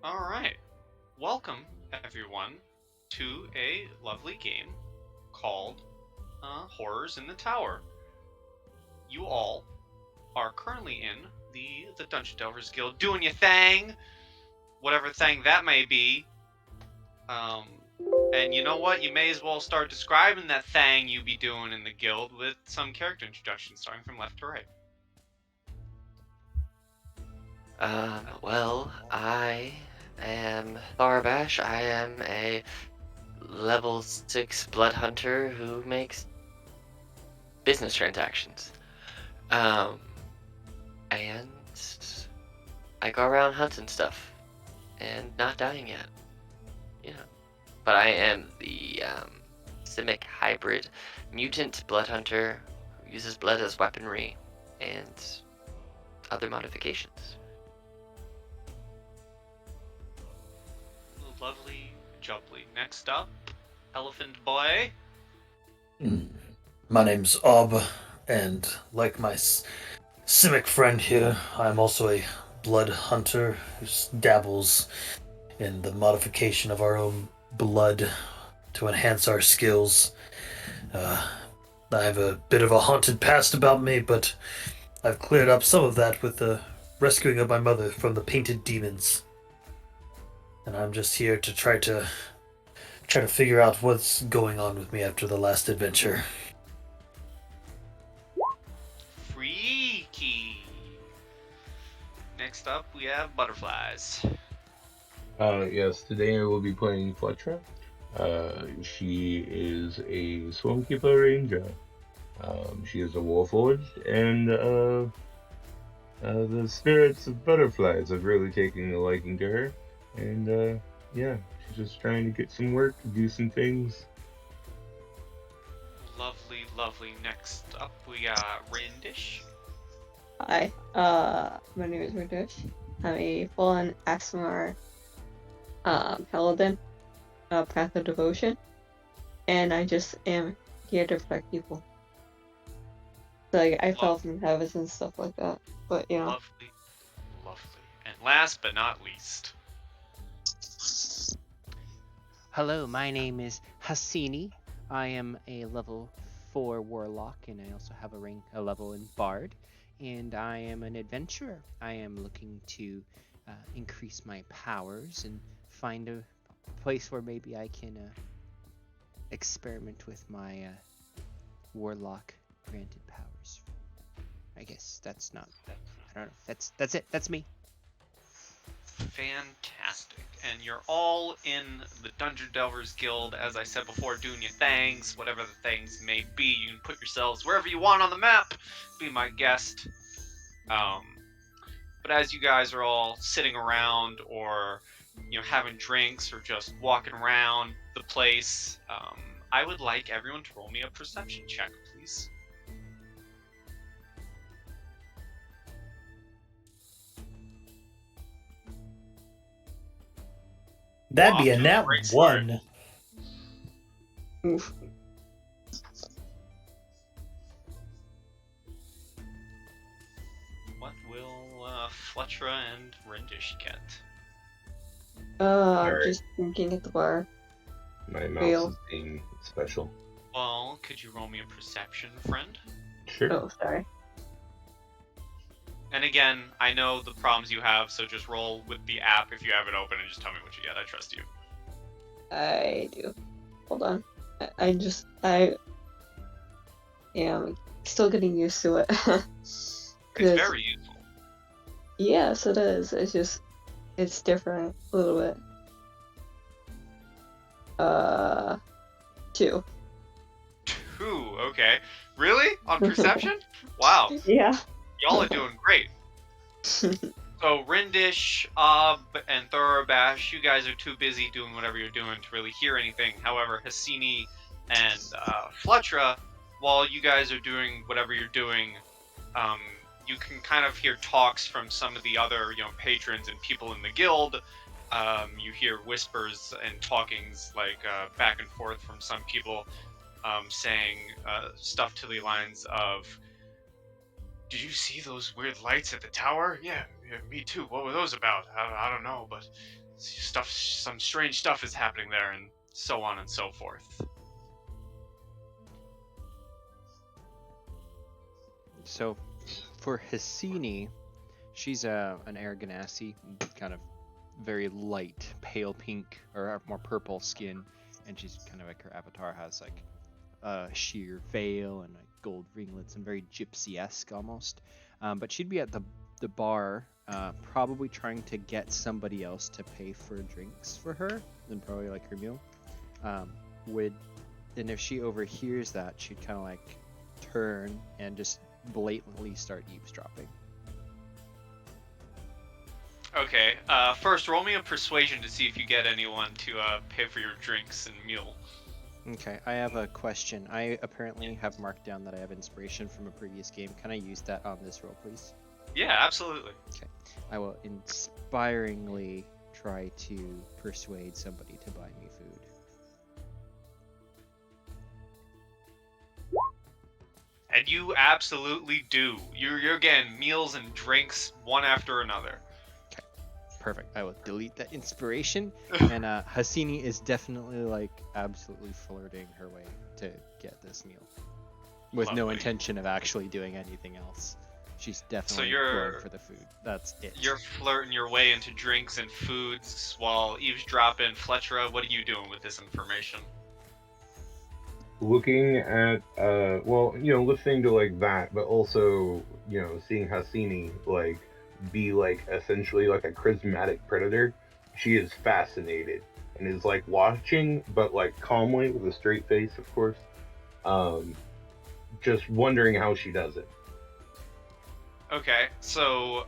All right. Welcome, everyone, to a lovely game called Horrors in the Tower. You all are currently in the Dungeon Delvers Guild doing your thing, whatever thing that may be. And you know what? You may as well start describing that thing you be doing in the guild with some character introductions, starting from left to right. I am Tharbash. I am a level 6 blood hunter who makes business transactions. Um, and I go around hunting stuff and not dying yet, you know. But I am the Simic hybrid mutant blood hunter who uses blood as weaponry and other modifications. Lovely, jubbly. Next up, Elephant Boy. My name's Ob, and like my Simic friend here, I'm also a blood hunter who dabbles in the modification of our own blood to enhance our skills. Uh, I have a bit of a haunted past about me, but I've cleared up some of that with the rescuing of my mother from the painted demons. And I'm just here to try to figure out what's going on with me after the last adventure. Freaky. Next up, we have Butterflies. Yes, today I will be playing Fletcher. She is a Swarmkeeper Ranger. She is a Warforged, and the spirits of butterflies have really taken a liking to her. And yeah, she's just trying to get some work, do some things. Lovely, lovely. Next up, we got Rindish. Hi, my name is Radish. I'm a full-on Axmar paladin, Path of Devotion, and I just am here to protect people. So, like, I fell from heavens and stuff like that, but you know. Lovely, lovely. And last but not least, Hello, my name is Hassini. I am a level 4 warlock, and I also have a level in bard. And I am an adventurer. I am looking to increase my powers and find a place where maybe I can experiment with my warlock granted powers. I guess that's not. I don't know. That's it. That's me. fantastic. And you're all in the Dungeon Delvers Guild, as I said before, doing your things, whatever the things may be. You can put yourselves wherever you want on the map. Be my guest. But as you guys are all sitting around or having drinks or just walking around the place, I would like everyone to roll me a perception check, please. That'd be Off a to nat great start. one. Oof. What will Fletcher and Rindish get? Alright. Just drinking at the bar. My mouse Real. is being special. Well, could you roll me a perception, friend? Sure. Oh, sorry. And again, I know the problems you have, so just roll with the app if you have it open and just tell me what you get. I trust you. I do. Hold on. Yeah, I'm still getting used to it. It's very useful. Yes, it is. It's different a little bit. 2. 2, okay. Really? On perception? Wow. Yeah. Y'all are doing great. So Rindish, and Thoroughbash, you guys are too busy doing whatever you're doing to really hear anything. However, Hassini and Fletcher, while you guys are doing whatever you're doing, you can kind of hear talks from some of the other patrons and people in the guild. You hear whispers and talkings like back and forth from some people saying stuff to the lines of, "Did you see those weird lights at the tower? Yeah, me too. What were those about? I don't know, but some strange stuff is happening there, and so on and so forth. So, for Hassini, she's an Aragonasi, kind of very light, pale pink or more purple skin, and she's kind of like her avatar has like a sheer veil and like gold ringlets and very gypsy-esque almost. But she'd be at the bar, probably trying to get somebody else to pay for drinks for her, and probably like her meal. And if she overhears that, she'd kind of like turn and just blatantly start eavesdropping. Okay, first roll me a persuasion to see if you get anyone to pay for your drinks and meal. Okay, I have a question. I apparently have marked down that I have inspiration from a previous game. Can I use that on this roll, please? Yeah, absolutely. Okay. I will inspiringly try to persuade somebody to buy me food. And you absolutely do. You're getting meals and drinks one after another. Perfect. I will delete that inspiration. And Hassini is definitely like absolutely flirting her way to get this meal, with no Lovely. intention of actually doing anything else. She's definitely you're- going for the food. That's it. You're flirting your way into drinks and foods while eavesdropping. Fletcher, what are you doing with this information? Looking at, listening to like that, but also, seeing Hassini like be like essentially like a charismatic predator. She is fascinated and is like watching, but like calmly with a straight face, of course. Just wondering how she does it. Okay, so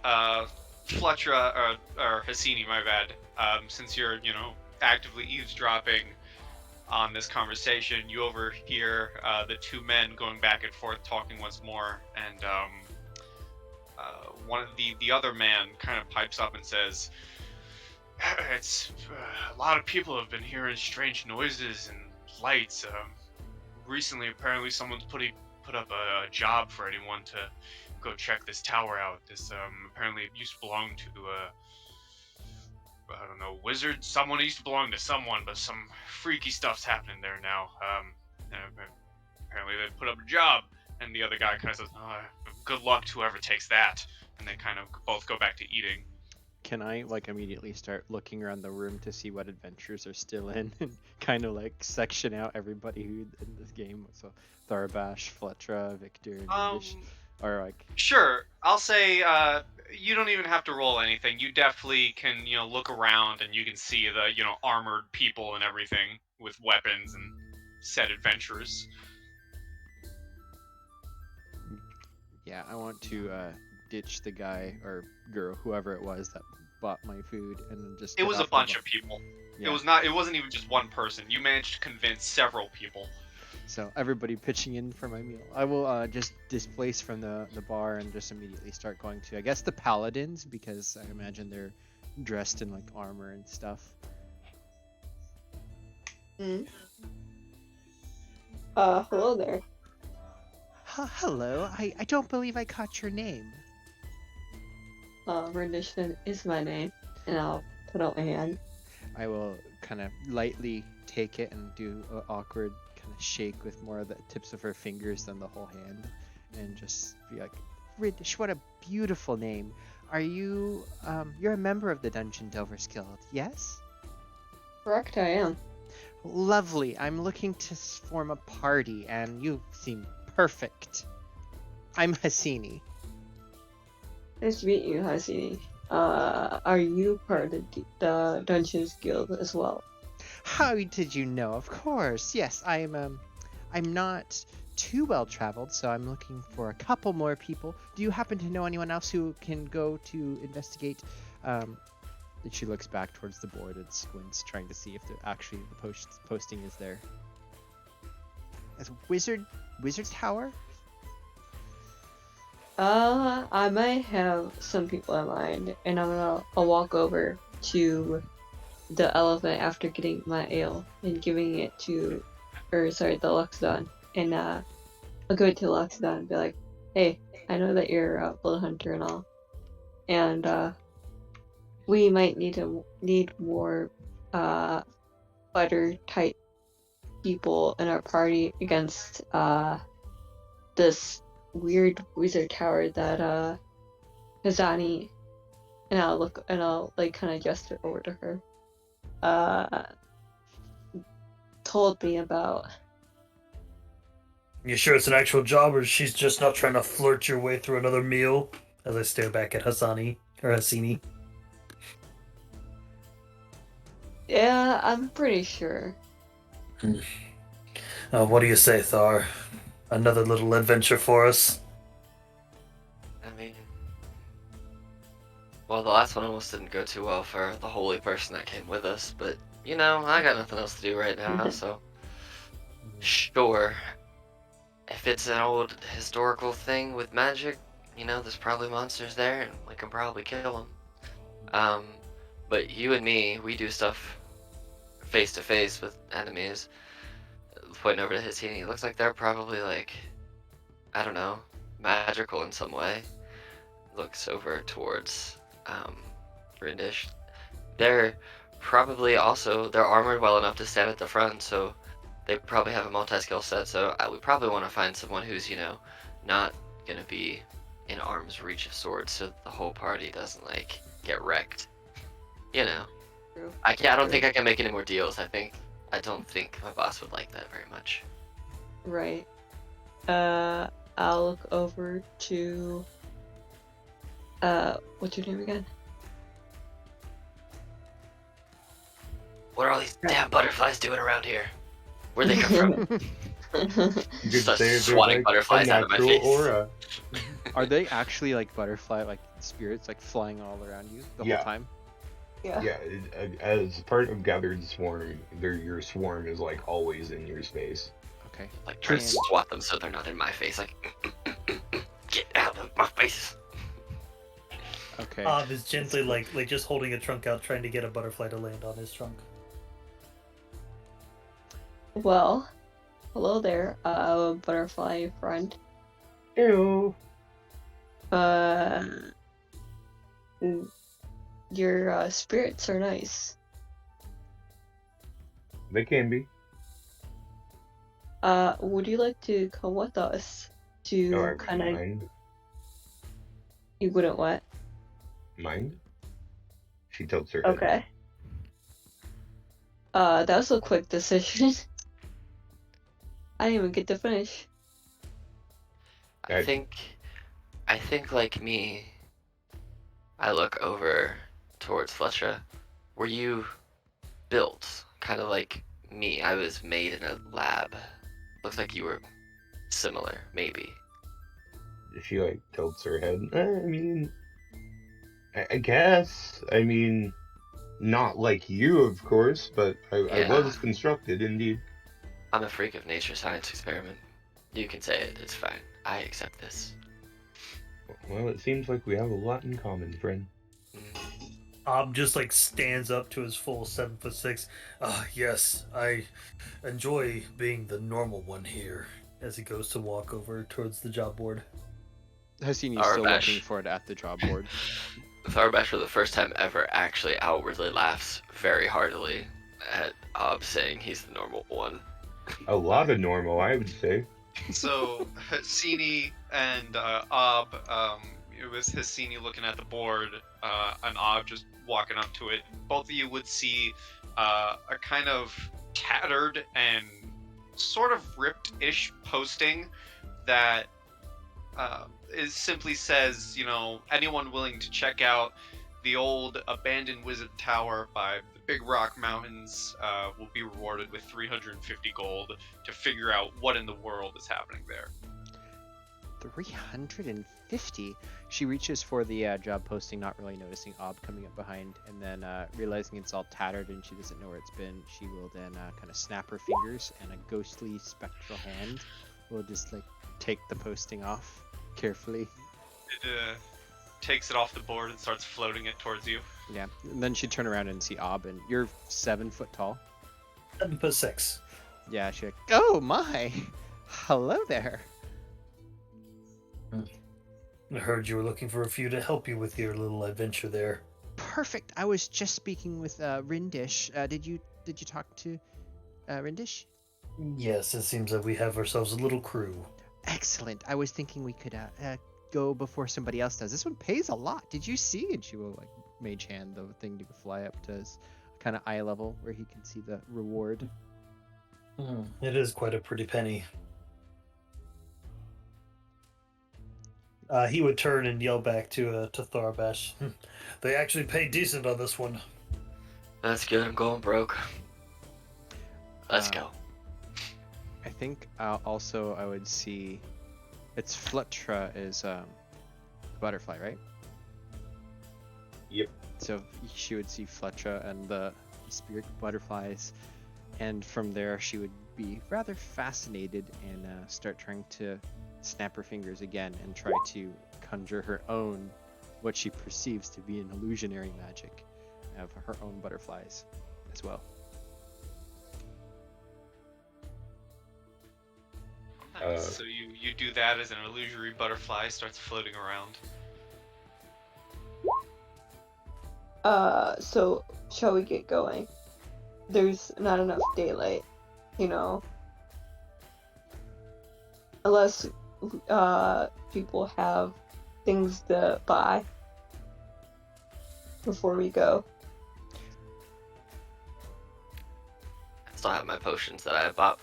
Fletcher or Hassini, my bad. Since you're actively eavesdropping on this conversation, you overhear the two men going back and forth talking once more, and one of the other man kind of pipes up and says, "It's a lot of people have been hearing strange noises and lights. Recently, apparently, someone's put up a job for anyone to go check this tower out. This apparently it used to belong to I don't know, wizard. Someone used to belong to someone, but some freaky stuff's happening there now. And apparently they put up a job." And the other guy kind of says, "Good luck to whoever takes that." And they kind of both go back to eating. Can I like immediately start looking around the room to see what adventures are still in and kind of like section out everybody who in this game? So Tharbash, Fletcher, Victor, and English, or like. Sure, I'll say you don't even have to roll anything. You definitely can, look around and you can see the, armored people and everything with weapons and said adventurers. Yeah, I want to ditch the guy or girl, whoever it was that bought my food, and then just. It was a bunch of people. Yeah. It wasn't even just one person. You managed to convince several people. So everybody pitching in for my meal. I will just displace from the bar and just immediately start going to, I guess, the paladins, because I imagine they're dressed in like armor and stuff. Hello there. Hello. I don't believe I caught your name. Rendition is my name, and I'll put out my hand. I will kind of lightly take it and do an awkward kind of shake with more of the tips of her fingers than the whole hand, and just be like, "Riddish, what a beautiful name. Are you, you're a member of the Dungeon Delvers Guild, yes?" Correct, I am. Lovely. I'm looking to form a party, and you seem perfect. I'm Hassini. Nice to meet you, Hassini. Are you part of the Dungeons Guild as well? How did you know? Of course. Yes, I'm not too well traveled, so I'm looking for a couple more people. Do you happen to know anyone else who can go to investigate? She looks back towards the board and squints, trying to see if the posting is there. As Wizard's Tower? I might have some people in mind, and I'll walk over to the elephant after getting my ale and giving it to, the Luxodon, and I'll give it to Luxodon and be like, "Hey, I know that you're a blood hunter and all, and we might need more fighter type people in our party against this weird wizard tower that Kazani, and I'll like kind of gesture over to her, told me about. You sure it's an actual job, or she's just not trying to flirt your way through another meal? As I stare back at Hassini. Yeah, I'm pretty sure. What do you say, Thar? Another little adventure for us? I mean, well, the last one almost didn't go too well for the holy person that came with us, but you know, I got nothing else to do right now, so sure. If it's an old historical thing with magic, you know, there's probably monsters there, and we can probably kill them. But you and me, we do stuff face to face with enemies. Pointing over to Hissini, it looks like they're probably like, I don't know, magical in some way. Looks over towards Rindish. They're probably also, they're armored well enough to stand at the front, so they probably have a multi-skill set, so we probably want to find someone who's, you know, not going to be in arm's reach of swords so the whole party doesn't, like, get wrecked. You know. True. I don't think I can make any more deals. I don't think my boss would like that very much. Right. I'll look over to what's your name again? What are all these damn butterflies doing around here? Where'd they come from? Just swatting butterflies out of my face. Aura. Are they actually like butterfly, like spirits, like flying all around you the Yeah. whole time? Yeah. Yeah, as part of gathered swarm, your swarm is like always in your space. Okay. Like try to And- swat them so they're not in my face. Like, get out of my face. Okay. Is gently like just holding a trunk out, trying to get a butterfly to land on his trunk. Well, hello there, butterfly friend. Ew. Your spirits are nice. They can be. Would you like to come with us to No, I kind of? mind. You wouldn't what? Mind? She tilts her head. Okay. That was a quick decision. I didn't even get to finish. I think like me, I look over towards Fletcher. Were you built kind of like me? I was made in a lab. Looks like you were similar, maybe. She like tilts her head. I mean, I guess. I mean, not like you, of course, but I Yeah. was constructed, indeed. I'm a freak of nature science experiment. You can say it, it's fine. I accept this. Well, it seems like we have a lot in common, friend. Just like stands up to his full 7'6". Yes, I enjoy being the normal one here. As he goes to walk over towards the job board. Hassini's still Arbash. looking for it at the job board. Tharbash for the first time ever actually outwardly laughs very heartily at Ob saying he's the normal one. A lot of normal, I would say. So Hassini and Ob, it was Hassini looking at the board, and Ob just walking up to it. Both of you would see a kind of tattered and sort of ripped-ish posting that simply says, you know, anyone willing to check out the old abandoned wizard tower by the Big Rock Mountains will be rewarded with 350 gold to figure out what in the world is happening there. 350. She reaches for the job posting, not really noticing Ob coming up behind, and then realizing it's all tattered and she doesn't know where it's been, she will then kind of snap her fingers, and a ghostly spectral hand will just like take the posting off carefully. It takes it off the board and starts floating it towards you. Yeah, and then she'd turn around and see Ob, and you're 7 foot tall. 7'6". Yeah, she's like, oh my, hello there. I heard you were looking for a few to help you with your little adventure there. perfect. I was just speaking with Rindish. Did you talk to Rindish? Yes, it seems that we have ourselves a little crew. Excellent. I was thinking we could go before somebody else does. This one pays a lot. Did you see? And she will like mage hand the thing to fly up to his kind of eye level where he can see the reward. It is quite a pretty penny. He would turn and yell back to Thorbash. They actually pay decent on this one. That's good. I'm going broke. Let's Uh, go. I think also I would see it's Flutra is butterfly, right? Yep. So she would see Flutra and the spirit butterflies, and from there she would be rather fascinated and start trying to snap her fingers again and try to conjure her own, what she perceives to be an illusionary magic of her own butterflies as well. So you do that as an illusory butterfly starts floating around. So shall we get going? There's not enough daylight, you know. Unless people have things to buy before we go. I still have my potions that I bought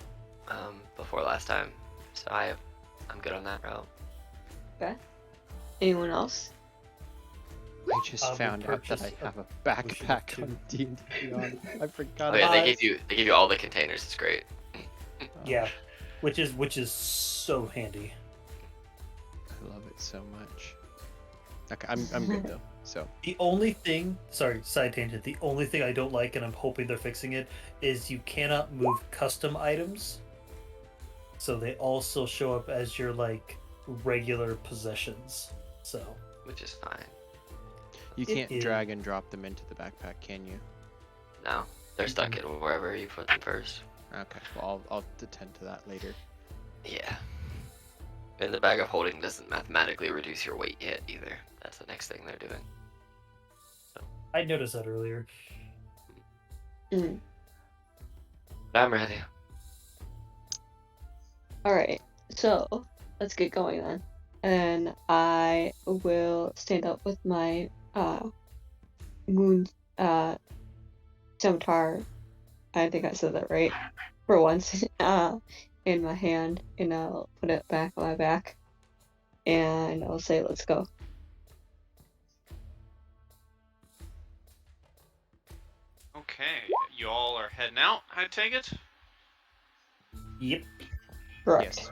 before last time, so I'm good on that route. Okay. Anyone else? I just we found out that I purchased have a potion of backpack on D&D Beyond. I forgot Oh yeah, about they it. give you all the containers. It's great. Yeah, which is so handy. I love it so much. Okay, I'm good though. So The only thing, sorry, side tangent. The only thing I don't like, and I'm hoping they're fixing it, is you cannot move custom items. So they all still show up as your like regular possessions. So Which is fine. you It can't is. drag and drop them into the backpack, can you? No, they're stuck in wherever you put them first. Okay, well I'll attend to that later. Yeah. And the bag of holding doesn't mathematically reduce your weight yet either. That's the next thing they're doing. I noticed that earlier. Mm. I'm ready. Alright, so let's get going then. And I will stand up with my moon scimitar. I think I said that right. For once. In my hand, and I'll put it back on my back. And I'll say, let's go. Okay, you all are heading out, I take it? Yep. Correct. Yes.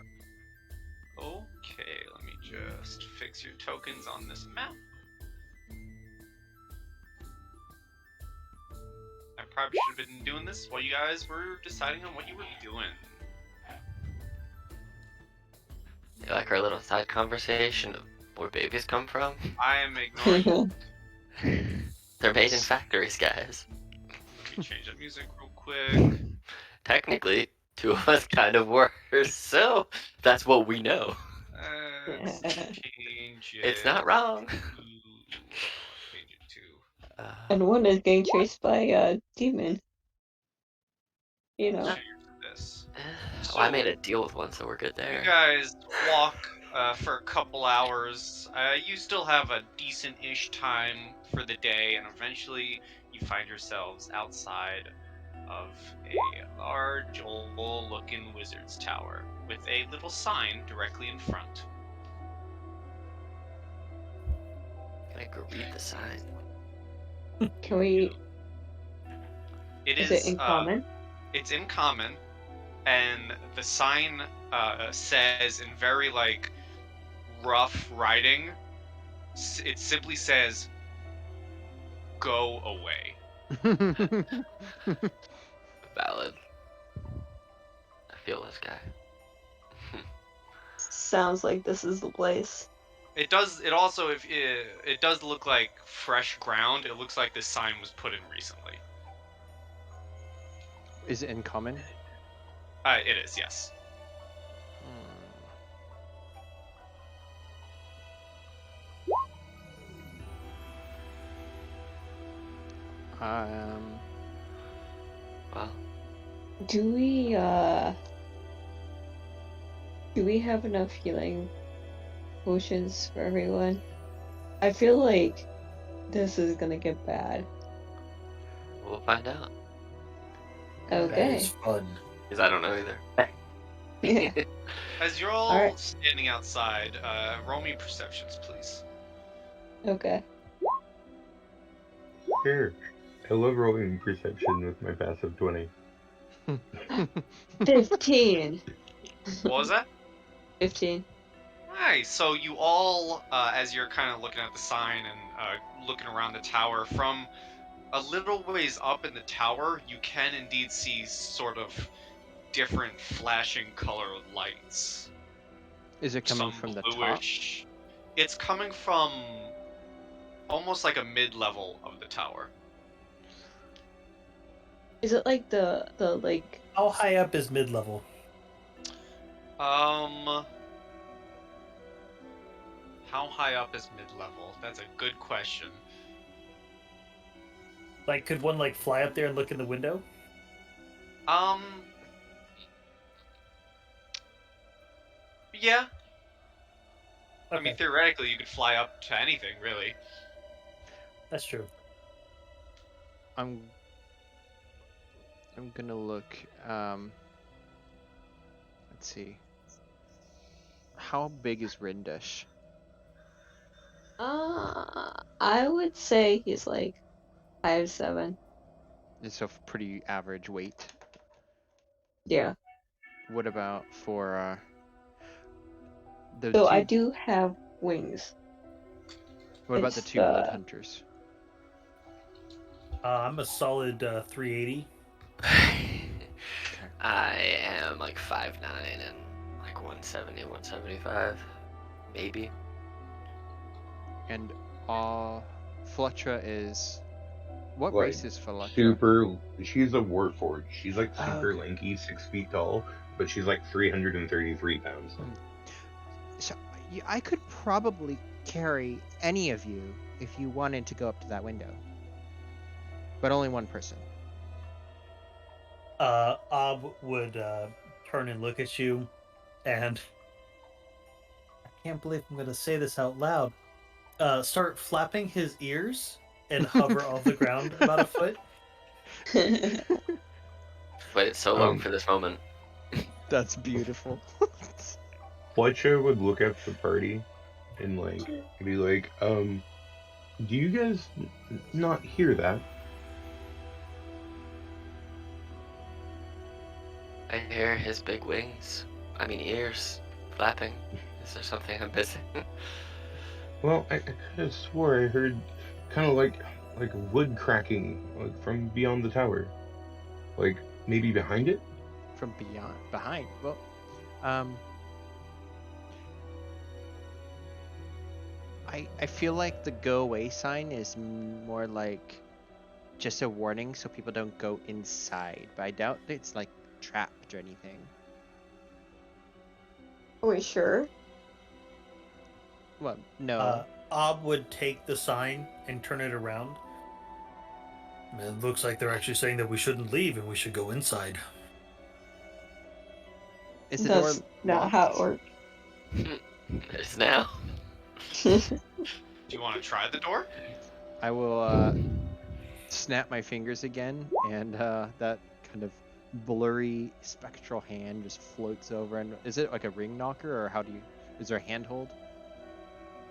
Okay, let me just fix your tokens on this map. I probably should have been doing this while you guys were deciding on what you were doing. You like our little side conversation of where babies come from? I am ignoring it. They're made in factories, guys. Let me change that music real quick. Technically, two of us kind of were, so that's what we know. Let's change it. It's not wrong. Change it to. And one is getting chased by a demon. You know. Change it to this. Well, I made a deal with one, so we're good You there. guys walk for a couple hours. You still have a decent-ish time for the day, and eventually you find yourselves outside of a large, old-looking wizard's tower with a little sign directly in front. Can I go read the sign? Can we? It Is it in common? It's in common, and the sign says in very like rough writing. It simply says, "Go away." Valid. I feel this guy. Sounds like this is the place. It does. It also, if it does look like fresh ground. It looks like this sign was put in recently. Is it in common? It is, yes. Um, Well, Do we have enough healing potions for everyone? I feel like this is gonna get bad. we'll find out. That Okay. is fun. Because I don't know either. Yeah. As you're all Alright. standing outside, roll me perceptions, please. Okay. Sure. I love rolling perception with my passive 20. 15. What was that? 15. Nice. So you all, as you're kind of looking at the sign and looking around the tower, from a little ways up in the tower, you can indeed see sort of different flashing color lights. is it coming Some from the top? bluish. It's coming from almost like a mid-level of the tower. Is it like the like How high up is mid level? How high up is mid-level? That's a good question. Like, could one like fly up there and look in the window? Yeah. Okay, I mean, theoretically, you could fly up to anything, really. that's true. I'm gonna look. Let's see. How big is Rindish? I would say he's like 5'7". It's a pretty average weight. Yeah. What about for the So I two? do have wings. What about the It's two blood hunters? I'm a solid 380. I am like 5'9" and like 170, 175, maybe. And Fletcher is. What Like, race is Fletcher? she's a warforged. She's like Oh, super okay. lanky, 6 feet tall, but she's like 333 pounds. So I could probably carry any of you if you wanted to go up to that window, but only one person. Ob would turn and look at you, and I can't believe I'm going to say this out loud. Start flapping his ears and hover off the ground about a foot. Waited so long for this moment. That's beautiful. Fletcher would look at the party and like be like, do you guys not hear that? I hear his big wings. I mean ears flapping. Is there something I'm missing? Well, I could have swore I heard kind of like wood cracking like from beyond the tower, like maybe behind it. From behind. Well, I feel like the go away sign is more like just a warning so people don't go inside, but I doubt it's like trapped or anything. Are we sure? Well, no. Ob would take the sign and turn it around. And it looks like they're actually saying that we shouldn't leave and we should go inside. Is the That's door not locked? how it works. It is now. Do you want to try the door? I will snap my fingers again, and that kind of blurry spectral hand just floats over. And is it like a ring knocker, or is there a handhold?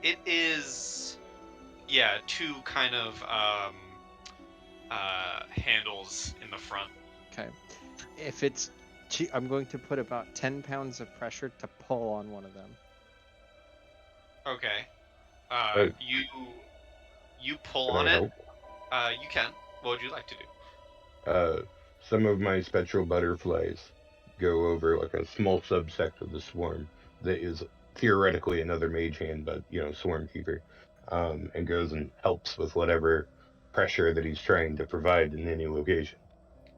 It is, yeah, two kind of handles in the front. Okay. If it's, I'm going to put about 10 pounds of pressure to pull on one of them. Okay. Uh, You pull Can on I it. help? You can. What would you like to do? Some of my spectral butterflies go over like a small subsect of the swarm that is theoretically another mage hand, but swarm keeper, and goes and helps with whatever pressure that he's trying to provide in any location.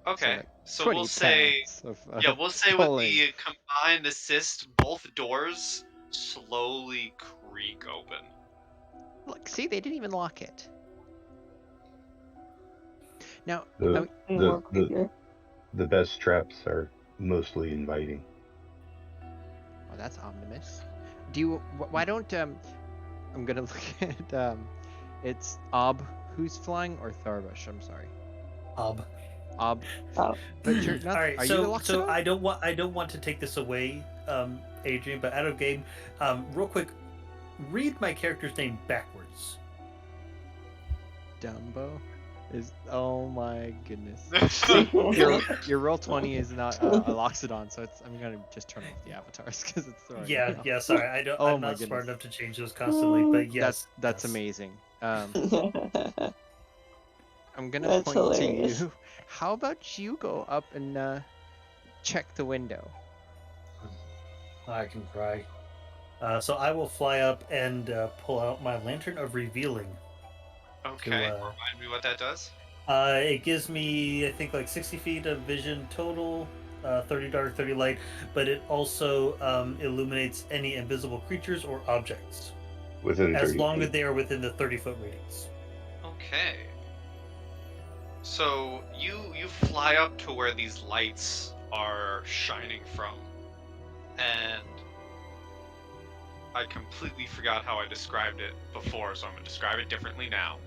Okay. like So 20 we'll say, pounds of, yeah, we'll say with pulling. the combined assist, both doors slowly creak open. Look, see, they didn't even lock it. Now, The Any the more the creature? the best traps are mostly inviting. well, that's ominous. Do you? Why don't I'm gonna look at it's Ob who's flying or Tharbush. I'm sorry, Ob. Ob. Oh, But you're not. All right, Are you the so Loxodon? I don't want to take this away, Adrian, but out of game, real quick, read my character's name backwards. Dumbo is. Oh my goodness. oh. Your roll 20 is not a Loxodon, so it's. I'm gonna just turn off the avatars because it's throwing me Yeah, off. yeah. Sorry, I don't. Oh I'm my not smart goodness. enough to change those constantly, but yes, That's yes. amazing. I'm gonna That's point to hilarious. you. How about you go up and check the window? I can try. So I will fly up and pull out my lantern of revealing. Okay. To, Remind me what that does. It gives me, I think, like 60 feet of vision total, 30 dark, 30 light, but it also illuminates any invisible creatures or objects, Within as 30 long as feet. they are within the 30-foot radius. Okay. So you fly up to where these lights are shining from, and I completely forgot how I described it before, so I'm gonna describe it differently now.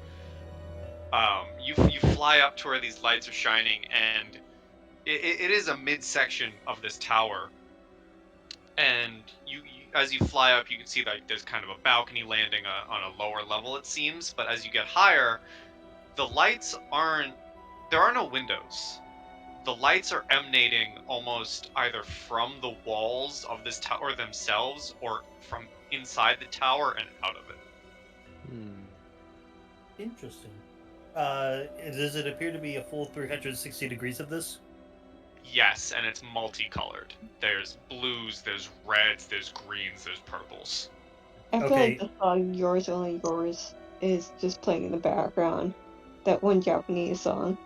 You fly up to where these lights are shining, and it is a midsection of this tower. And as you fly up, you can see that there's kind of a balcony landing on a lower level, it seems. But as you get higher, the lights aren't. There are no windows. The lights are emanating almost either from the walls of this tower themselves or from inside the tower and out of it. Hmm. Interesting. Does it appear to be a full 360 degrees of this? Yes, and it's multicolored. There's blues, there's reds, there's greens, there's purples. I feel Okay. like the song "Yours Only Yours" is just playing in the background. That one Japanese song.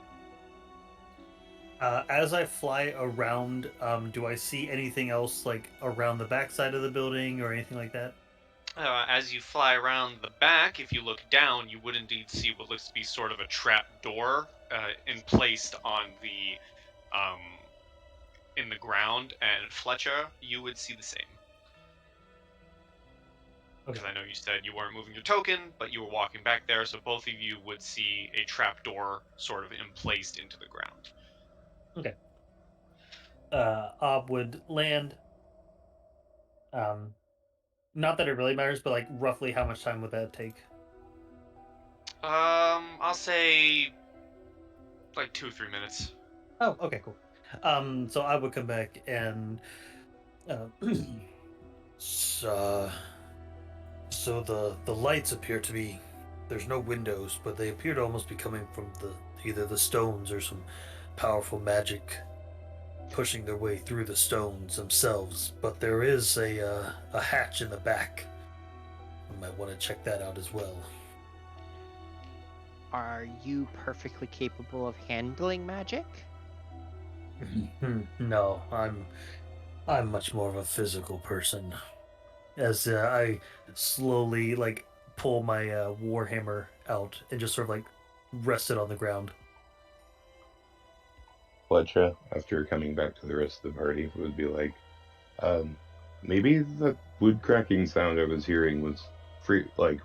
As I fly around, do I see anything else like around the backside of the building or anything like that? As you fly around the back, if you look down, you would indeed see what looks to be sort of a trap door placed on the in the ground. And Fletcher, you would see the same. Because Okay. I know you said you weren't moving your token, but you were walking back there, so both of you would see a trap door sort of emplaced into the ground. Okay. Ob would land. Um, Not that it really matters, but like roughly how much time would that take? I'll say like 2-3 minutes. Oh, okay, cool. So I would come back and uh, so, so the lights appear to be, there's no windows, but they appear to almost be coming from the either the stones or some powerful magic pushing their way through the stones themselves. But there is a hatch in the back. You might want to check that out as well. Are you perfectly capable of handling magic? No, I'm much more of a physical person. As I slowly like pull my warhammer out and just sort of like rest it on the ground. Fletcher, after coming back to the rest of the party, would be like, maybe the wood cracking sound I was hearing was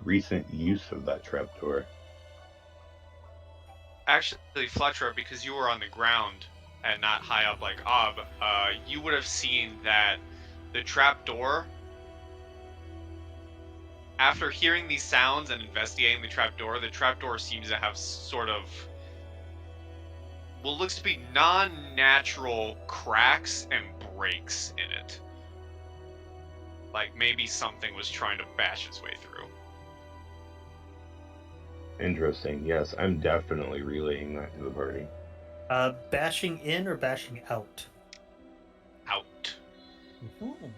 recent use of that trapdoor. Actually, Fletcher, because you were on the ground and not high up like Ob, you would have seen that the trap door. After hearing these sounds and investigating the trapdoor seems to have sort of what looks to be non-natural cracks and breaks in it. Like maybe something was trying to bash its way through. Interesting. Yes, I'm definitely relaying that to the party. Bashing in or bashing out? Out. Mhm.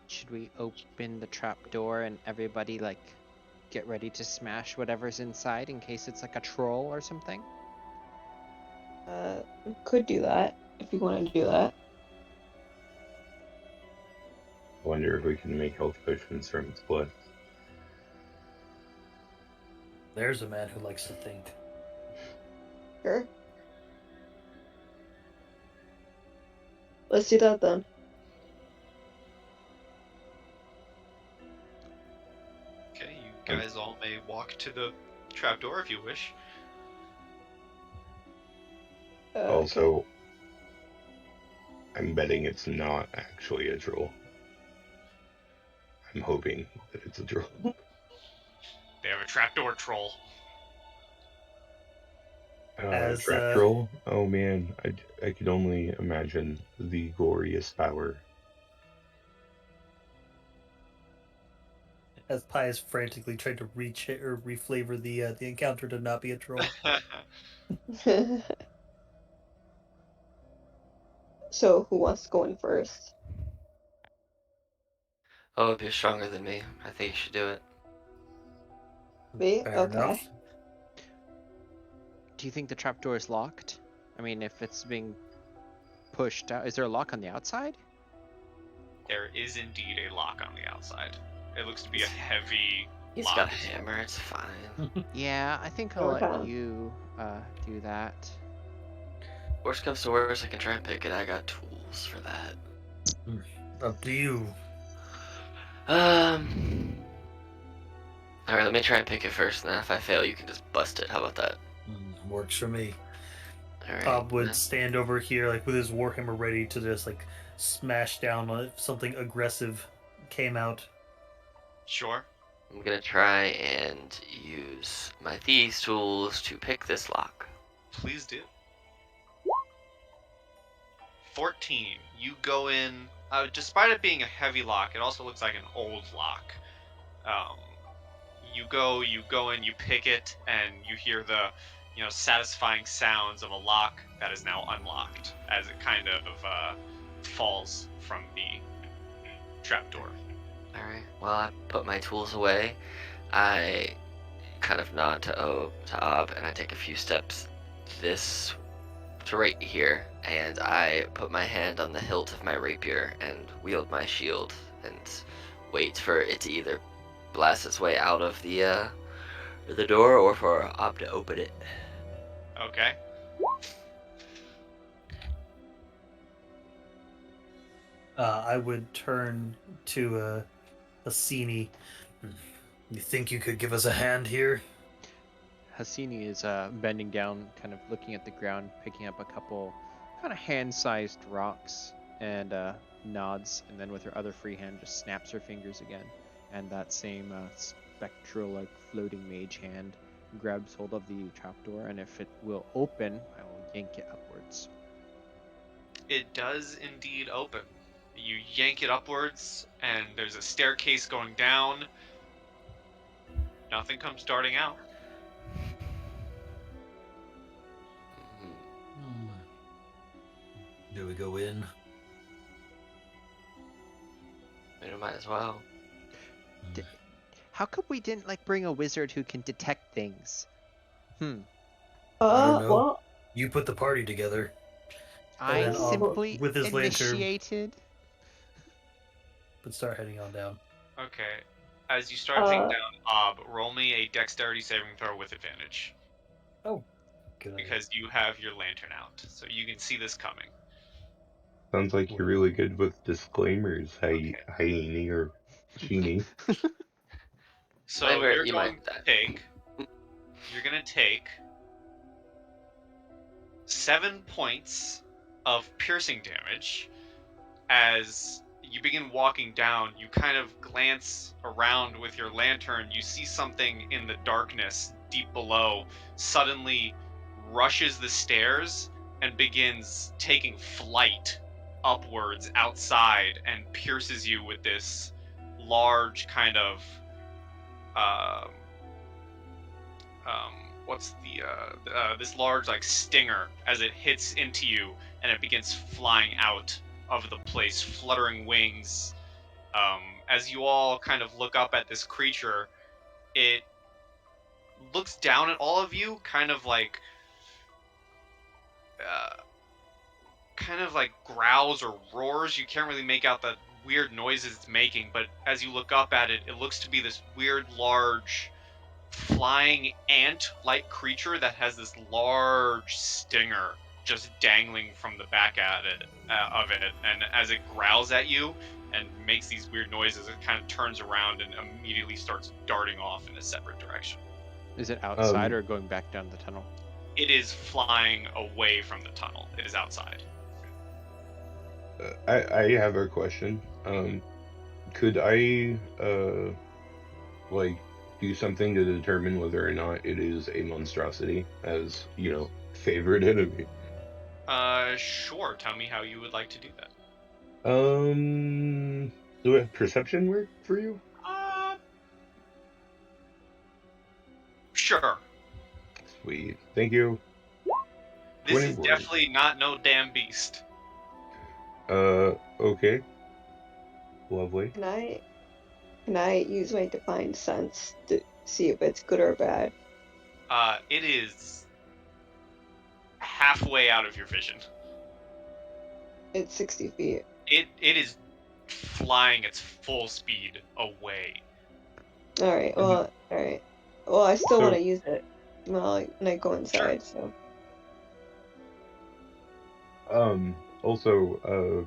Should we open the trap door and everybody like get ready to smash whatever's inside in case it's like a troll or something? We could do that if you want to do that. I wonder if we can make health potions from its blood. There's a man who likes to think. Sure. Let's do that then. Okay, you guys all may walk to the trapdoor if you wish. Okay. Also, I'm betting it's not actually a troll. I'm hoping that it's a troll. They have a trapdoor troll. As, Trap troll? Oh man, I could only imagine the glorious power. As Pius frantically tried to reflavor the encounter to not be a troll. So who wants to go in first? Oh, you're stronger than me. I think you should do it. Me? Fair Okay. enough. Do you think the trapdoor is locked? I mean, if it's being pushed out, is there a lock on the outside? There is indeed a lock on the outside. It looks to be a heavy He's lock. got a hammer. It's fine. Yeah, I think I'll let Okay. you do that. Worst comes to worst, I can try and pick it. I got tools for that. Up to you. Alright, let me try and pick it first, and then if I fail, you can just bust it. How about that? Works for me. Alright. Bob would stand over here, like with his warhammer, ready to just like smash down if something aggressive came out. Sure. I'm gonna try and use my thieves' tools to pick this lock. Please do. 14. You go in. Despite it being a heavy lock, it also looks like an old lock. You go in, you pick it, and you hear the, satisfying sounds of a lock that is now unlocked as it kind of falls from the trapdoor. Alright, well, I put my tools away. I kind of nod to Ob, and I take a few steps this to right here, and I put my hand on the hilt of my rapier and wield my shield and wait for it to either blast its way out of the door or for Ob to open it. Okay. I would turn to Asini. You think you could give us a hand here? Hasini is bending down, kind of looking at the ground, picking up a couple kind of hand-sized rocks, and nods, and then with her other free hand just snaps her fingers again, and that same spectral, like floating mage hand grabs hold of the trapdoor, and if it will open, I will yank it upwards. It does indeed open. You yank it upwards, and there's a staircase going down. Nothing comes darting out. Do we go in? We might as well. How come we didn't bring a wizard who can detect things? I don't know. Well, You put the party together. I then simply with his lantern. initiated. But start heading on down. Okay. As you start heading down, roll me a dexterity saving throw with advantage. Oh, good. Because you have your lantern out, so you can see this coming. Sounds like you're really good with disclaimers, Okay. Hyena or Sheeny. So Flavor, you're you going might to die. take. You're gonna take 7 points of piercing damage. As you begin walking down, you kind of glance around with your lantern. You see something in the darkness deep below suddenly rushes the stairs and begins taking flight upwards outside and pierces you with this large kind of this large stinger as it hits into you, and it begins flying out of the place, fluttering wings. As you all kind of look up at this creature, it looks down at all of you, kind of like growls or roars. You can't really make out the weird noises it's making, but as you look up at it, it looks to be this weird, large flying ant-like creature that has this large stinger just dangling from the back of it, and as it growls at you and makes these weird noises, it kind of turns around and immediately starts darting off in a separate direction. Is it outside Um, or going back down the tunnel? It is flying away from the tunnel. It is outside. I have a question. Could I like do something to determine whether or not it is a monstrosity as, favorite enemy? Sure. Tell me how you would like to do that. Do a perception work for you? Sure. Sweet. Thank you. This is 21. definitely not no damn beast. Okay. Lovely. Can I use my divine sense to see if it's good or bad? It is halfway out of your vision. It's 60 feet. It is flying its full speed away. Alright, well, alright. Well, I still So- want to use it. Well, and I go inside, so. Also,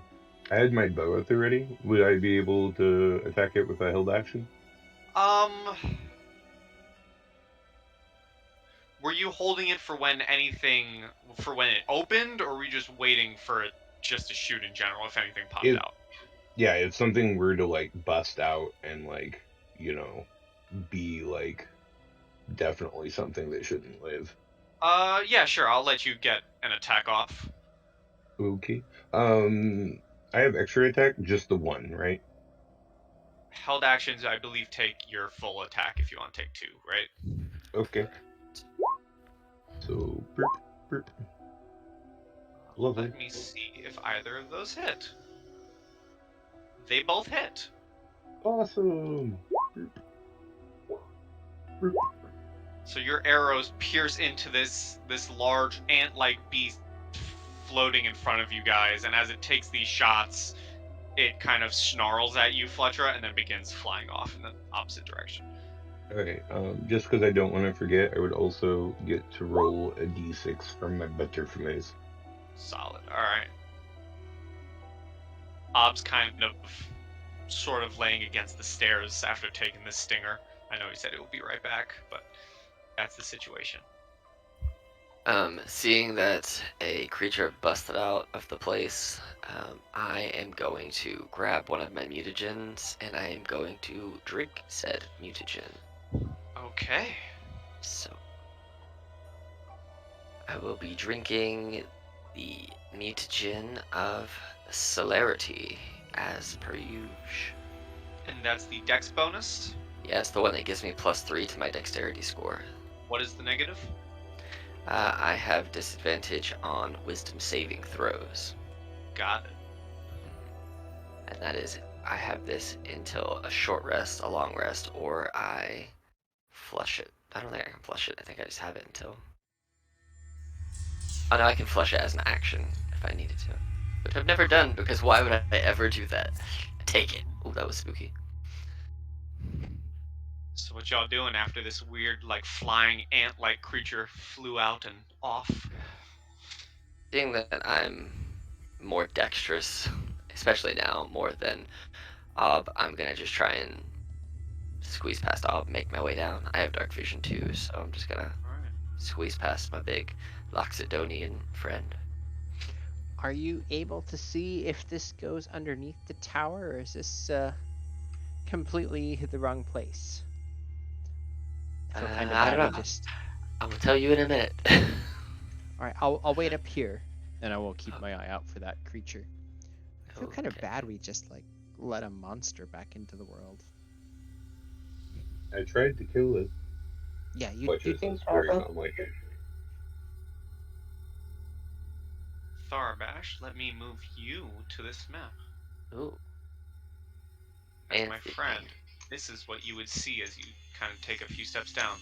I had my bow at the ready. Would I be able to attack it with a held action? Were you holding it for when it opened, or were you just waiting for it just to shoot in general if anything popped out? Yeah, if something were to, bust out and, be, definitely something that shouldn't live. Yeah, sure. I'll let you get an attack off. Okay. I have extra attack, just the one, right? Held actions, I believe, take your full attack if you want to take 2, right? Okay. So, burp, burp. Lovely. Let me see if either of those hit. They both hit. Awesome. Burp. Burp. So your arrows pierce into this large ant-like beast floating in front of you guys, and as it takes these shots, it kind of snarls at you, Fletcher, and then begins flying off in the opposite direction. Okay, just because I don't want to forget, I would also get to roll a d6 from my butterflies. Solid. Alright. Ob's kind of sort of laying against the stairs after taking this stinger. I know he said it will be right back, but that's the situation. Seeing that a creature busted out of the place, I am going to grab one of my mutagens and I am going to drink said mutagen. Okay. So, I will be drinking the mutagen of celerity as per usual. And that's the dex bonus. Yes, the one that gives me +3 to my dexterity score. What is the negative? I have disadvantage on wisdom saving throws. Got it. And that is, I have this until a short rest, a long rest, or I flush it. I don't think I can flush it. I think I just have it until... Oh no, I can flush it as an action if I needed to. Which I've never done, because why would I ever do that? Take it. Oh, that was spooky. So what y'all doing after this weird, flying ant-like creature flew out and off? Seeing that I'm more dexterous, especially now, more than Ob, I'm gonna just try and squeeze past Ob, make my way down. I have dark vision too, so I'm just gonna squeeze past my big Loxodonian friend. Are you able to see if this goes underneath the tower, or is this completely the wrong place? I feel kind of I bad. don't know. I will tell you in a minute. All right, I'll wait up here, and I will keep my eye out for that creature. I feel kind of Okay. bad we just let a monster back into the world. I tried to kill it. Yeah, you Which is very unlike it. Tharabash, let me move you to this map. Ooh. As And my friend, this is what you would see as you kind of take a few steps down.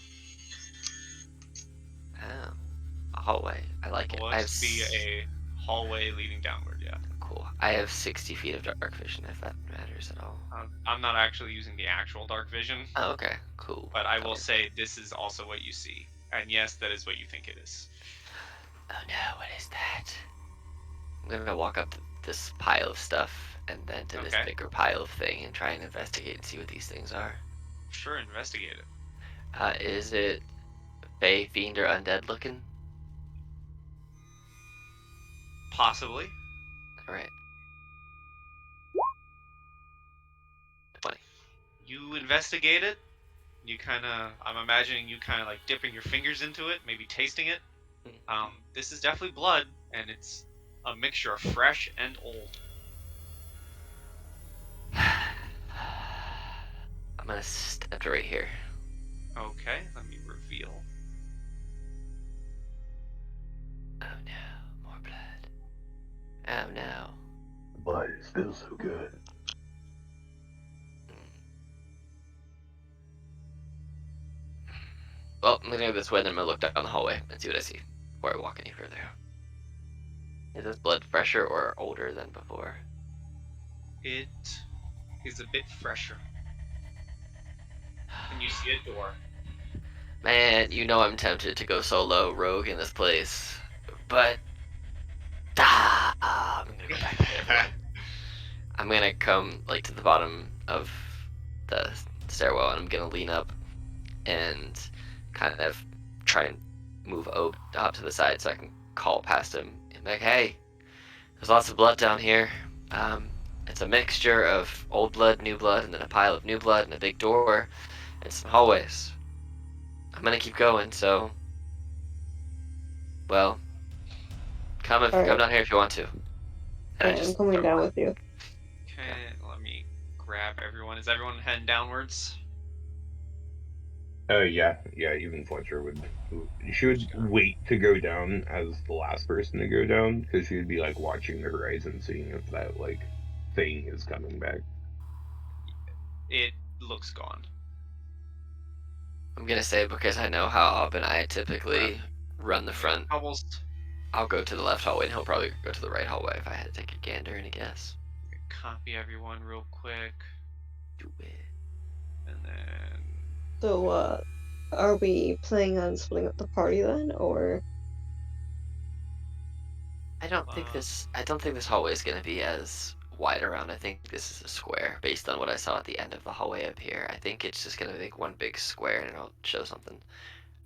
Oh, a hallway. I like it. Well, I it's to be a hallway leading downward, yeah. Cool. I have 60 feet of dark vision, if that matters at all. I'm not actually using the actual dark vision, Oh, okay. Cool. but I will Okay. say this is also what you see. And yes, that is what you think it is. Oh no, what is that? I'm gonna walk up to this pile of stuff and then to this Okay. bigger pile of thing and try and investigate and see what these things are. Sure, investigate it. Is it Fey, Fiend, or Undead looking? Possibly. Alright. 20. You investigate it. You kind of, I'm imagining you kind of like dipping your fingers into it, maybe tasting it. This is definitely blood, and it's a mixture of fresh and old. I'm gonna step to right here. Okay, let me reveal. Oh no, more blood. Oh no. But it feels so good. Well, I'm gonna go this way, then I'm gonna look down the hallway and see what I see before I walk any further. Is this blood fresher or older than before? It is a bit fresher. And you see a door. Man, you know I'm tempted to go solo rogue in this place, but I'm gonna go back there. I'm gonna come like to the bottom of the stairwell, and I'm gonna lean up and kind of try and move up to the side so I can call past him and be like, "Hey, there's lots of blood down here. It's a mixture of old blood, new blood, and then a pile of new blood and a big door and some hallways. I'm gonna keep going, so well, come Alright. down here if you want to." And I I'm just coming down with you. Okay, let me grab everyone. Is everyone heading downwards? Yeah, even Fletcher would. She would wait to go down as the last person to go down because she would be like watching the horizon, seeing if that like thing is coming back. It looks gone. I'm gonna say, because I know how Ob and I typically run the front, Bubbles. I'll go to the left hallway and he'll probably go to the right hallway if I had to take a gander and a guess. Copy everyone real quick, Do it. and then So, are we planning on splitting up the party then, or? I don't think this hallway is gonna be as wide around. I think this is a square based on what I saw at the end of the hallway up here. I think it's just gonna be like one big square and it'll show something.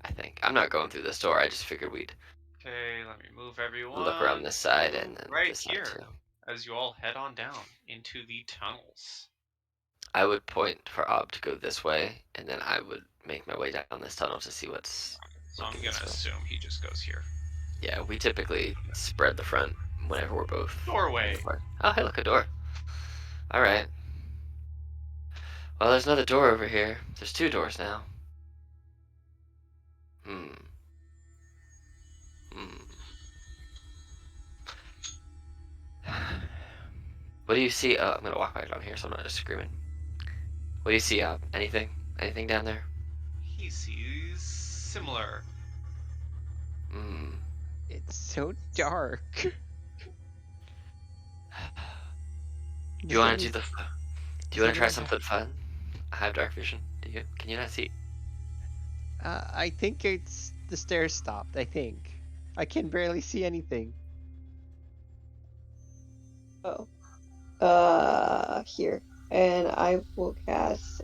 I think. I'm not going through this door. I just figured we'd okay, let me move everyone. look around this side to and then right this side here too. as you all head on down into the tunnels. I would point for Ob to go this way, and then I would make my way down this tunnel to see what's So I'm looking gonna this way. assume he just goes here. Yeah, we typically spread the front whenever we're both. Doorway. Oh, hey, look, a door. Alright. Well, there's another door over here. There's two doors now. Hmm. What do you see? Oh, I'm gonna walk right down here so I'm not just screaming. What do you see, Anything? Anything down there? He sees similar. Hmm. It's so dark. Do you want to do Does Do you want to try anyone something fun? I have dark vision. Do you? Can you not see? I think it's the stairs stopped. I think I can barely see anything. Oh. Here. And I will cast,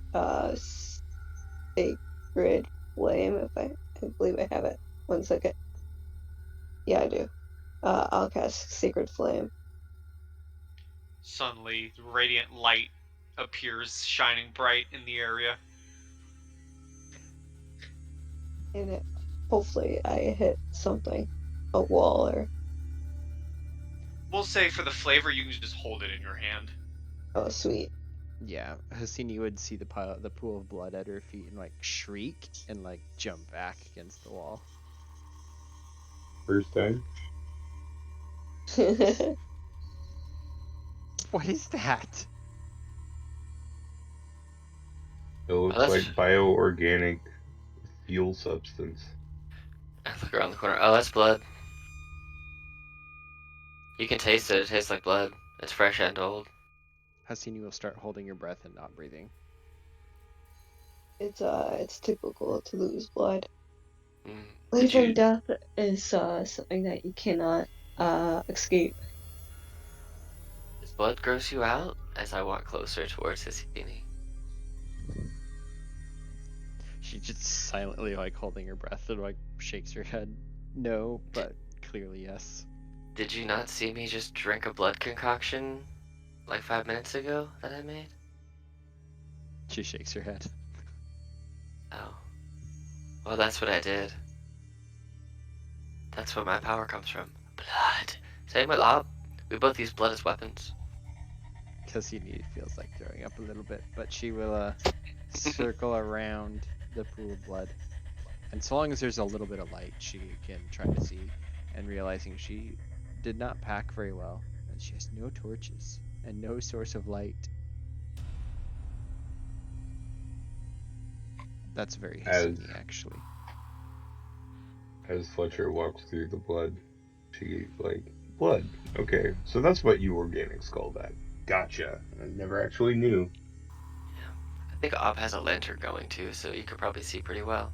Sacred Flame if I believe I have it. 1 second. Yeah, I do. I'll cast Sacred Flame. Suddenly, radiant light appears, shining bright in the area. And hopefully I hit something. A wall or... We'll say for the flavor, you can just hold it in your hand. Oh, sweet. Yeah, Hasini would see the pool of blood at her feet and like shriek and like jump back against the wall. First time. What is that? It looks that's- like bioorganic fuel substance. I look around the corner. Oh, that's blood. You can taste it. It tastes like blood. It's fresh and old. Hasini will start holding her breath and not breathing. It's typical to lose blood. Mm. Life Did you? and death is something that you cannot escape. Does blood gross you out? As I walk closer towards Hasini. She just silently like holding her breath and like shakes her head. No, but clearly yes. Did you not see me just drink a blood concoction like 5 minutes ago that I made? She shakes her head. Oh. Well, that's what I did. That's where my power comes from. Blood. Same with Ob. We both use blood as weapons. Cassini feels like throwing up a little bit, but she will circle around the pool of blood. And so long as there's a little bit of light, she can try to see. And realizing she did not pack very well, and she has no torches and no source of light. That's very Hasini, actually. As Fletcher walks through the blood, she like, blood. Okay, so that's what you organics call that. Gotcha. I never actually knew. I think Ob has a lantern going too, so you could probably see pretty well.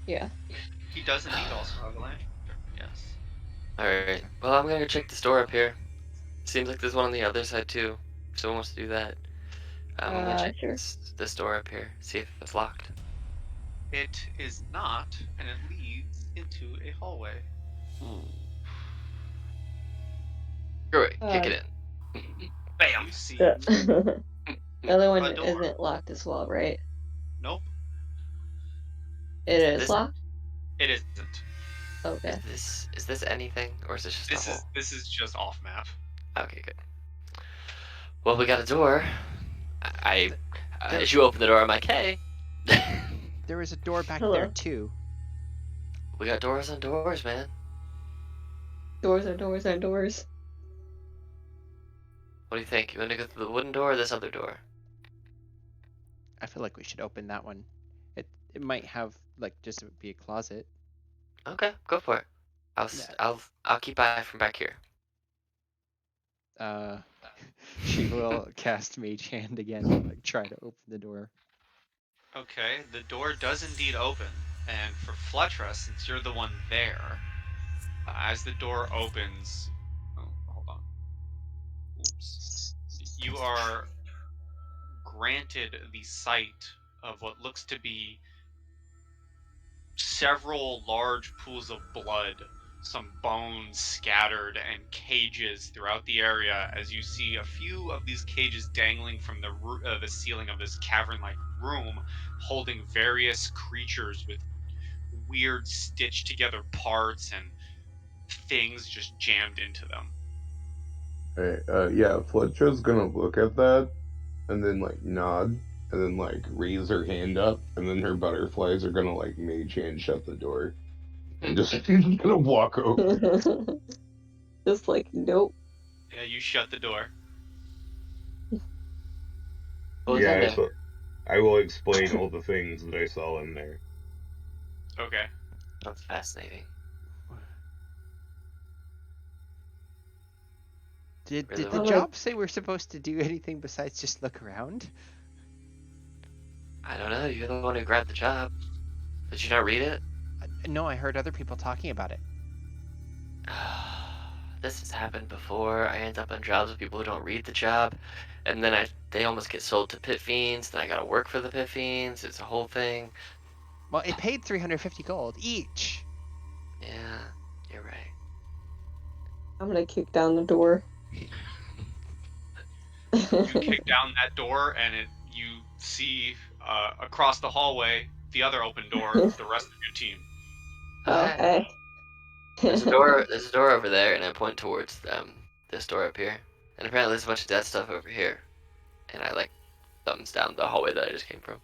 Yeah. He does indeed also have a lantern. Yes. Alright, well, I'm gonna go check this door up here. Seems like there's one on the other side too. If someone wants to do that. I'm gonna check Sure. this door up here, see if it's locked. It is not, and it leads into a hallway. Screw it, kick it in. Bam! You see. The other one A door. isn't locked as well, right? Nope, It is This- locked? it isn't. Okay. Is this anything, or is this just a hole? This is just off map. Okay, good. Well, we got a door. As you open the door, I'm like, hey. There is a door back Hello. there too. We got doors on doors, man. Doors are doors are doors. What do you think? You want to go through the wooden door or this other door? I feel like we should open that one. It might have like just be a closet. Okay, go for it. I'll keep eye from back here. She will cast Mage Hand again and like try to open the door. Okay, the door does indeed open, and for Fletcher, since you're the one there, as the door opens, hold on. Oops. You are granted the sight of what looks to be several large pools of blood, some bones scattered, and cages throughout the area, as you see a few of these cages dangling from the ceiling of this cavern-like room, holding various creatures with weird stitched together parts and things just jammed into them. Alright, yeah, Fletcher's gonna look at that, and then, like, nod, and then, like, raise her hand up, and then her butterflies are gonna, like, mage hand shut the door. And just gonna walk over. Just like, nope. Yeah, you shut the door. What was in there? So I will explain all the things that I saw in there. Okay. That's fascinating. Did Really the well. job say we're supposed to do anything besides just look around? I don't know. You're the one who grabbed the job. Did you not read it? No, I heard other people talking about it. This has happened before. I end up on jobs with people who don't read the job, and then they almost get sold to pit fiends. Then I gotta work for the pit fiends. It's a whole thing. Well, it paid 350 gold each. Yeah, you're right. I'm gonna kick down the door. You kick down that door, and you see across the hallway, the other open door, the rest of your team. Okay. There's a door. There's a door over there, and I point towards this door up here. And apparently, there's a bunch of dead stuff over here. And I like thumbs down the hallway that I just came from.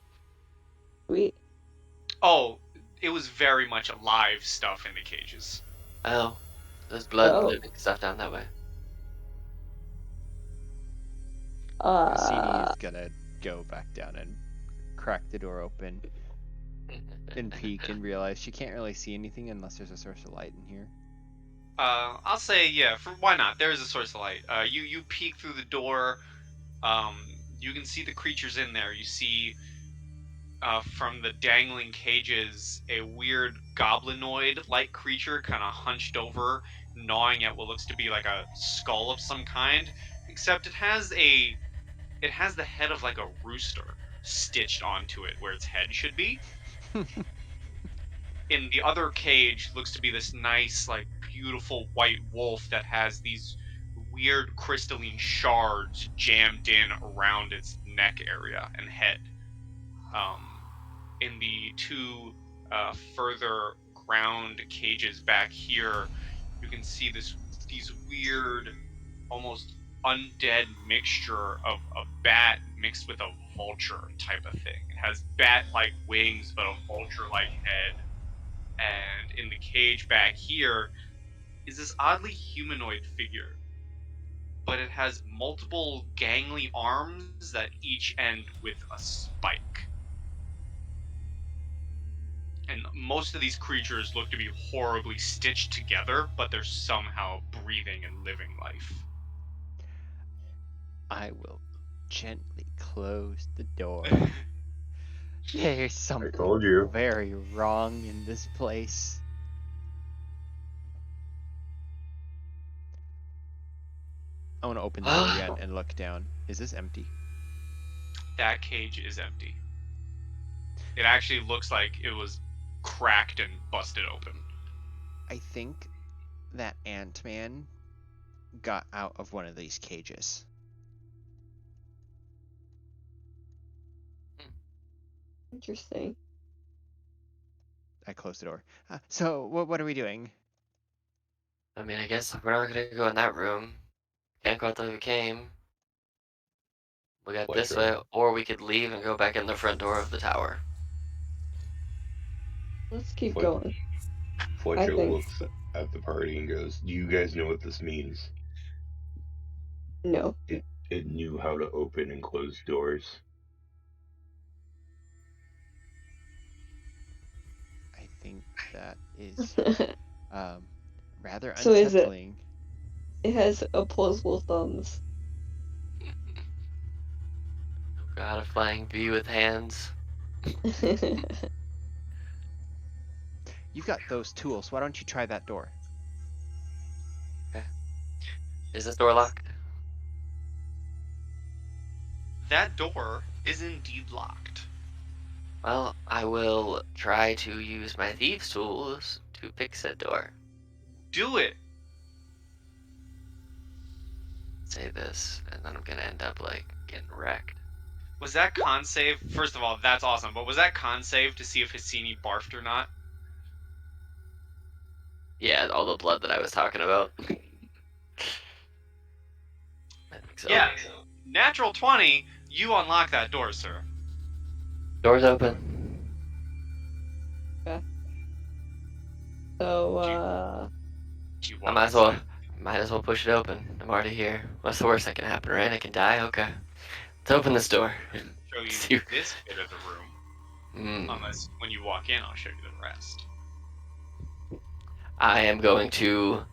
Sweet. Oh, it was very much alive stuff in the cages. Oh, there's blood Oh. and living stuff down that way. Cassini is gonna go back down and crack the door open and peek and realize she can't really see anything unless there's a source of light in here. I'll say yeah. Why not? There is a source of light. You peek through the door. Um, you can see the creatures in there. You see from the dangling cages a weird goblinoid-like creature, kind of hunched over, gnawing at what looks to be like a skull of some kind. Except it has the head of like a rooster stitched onto it where its head should be. In the other cage looks to be this nice, like, beautiful white wolf that has these weird crystalline shards jammed in around its neck area and head. In the two further ground cages back here, you can see these weird, almost undead mixture of a bat mixed with a vulture type of thing. It has bat-like wings but a vulture-like head. And in the cage back here is this oddly humanoid figure, but it has multiple gangly arms that each end with a spike. And most of these creatures look to be horribly stitched together, but they're somehow breathing and living life. I will gently close the door. There's I something told you. very wrong in this place. I want to open the door again and look down. Is this empty? That cage is empty. It actually looks like it was cracked and busted open. I think that Ant-Man got out of one of these cages. Interesting. I closed the door. So, what are we doing? I mean, I guess we're not gonna go in that room. Can't go out the way we came. We got this Fletcher. way, or we could leave and go back in the front door of the tower. Let's keep Flet- going. Fletcher think- looks at the party and goes, "Do you guys know what this means?" No. It knew how to open and close doors. I think that is rather So is it- unsettling. It has opposable thumbs. Got a flying bee with hands. You've got those tools. Why don't you try that door? Is this door locked? That door is indeed locked. Well, I will try to use my thieves' tools to fix that door. Do it! Say this, and then I'm gonna end up like getting wrecked. Was that con save? First of all, that's awesome, but was that con save to see if Hissini barfed or not? Yeah, all the blood that I was talking about. I think so. Yeah. Natural 20, you unlock that door, sir. Door's open. So, You I walk might as well push it open. I'm already here. What's the worst that can happen, right? I can die? Okay. Let's open this door. show you See- this bit of the room. Unless when you walk in, I'll show you the rest. I am going to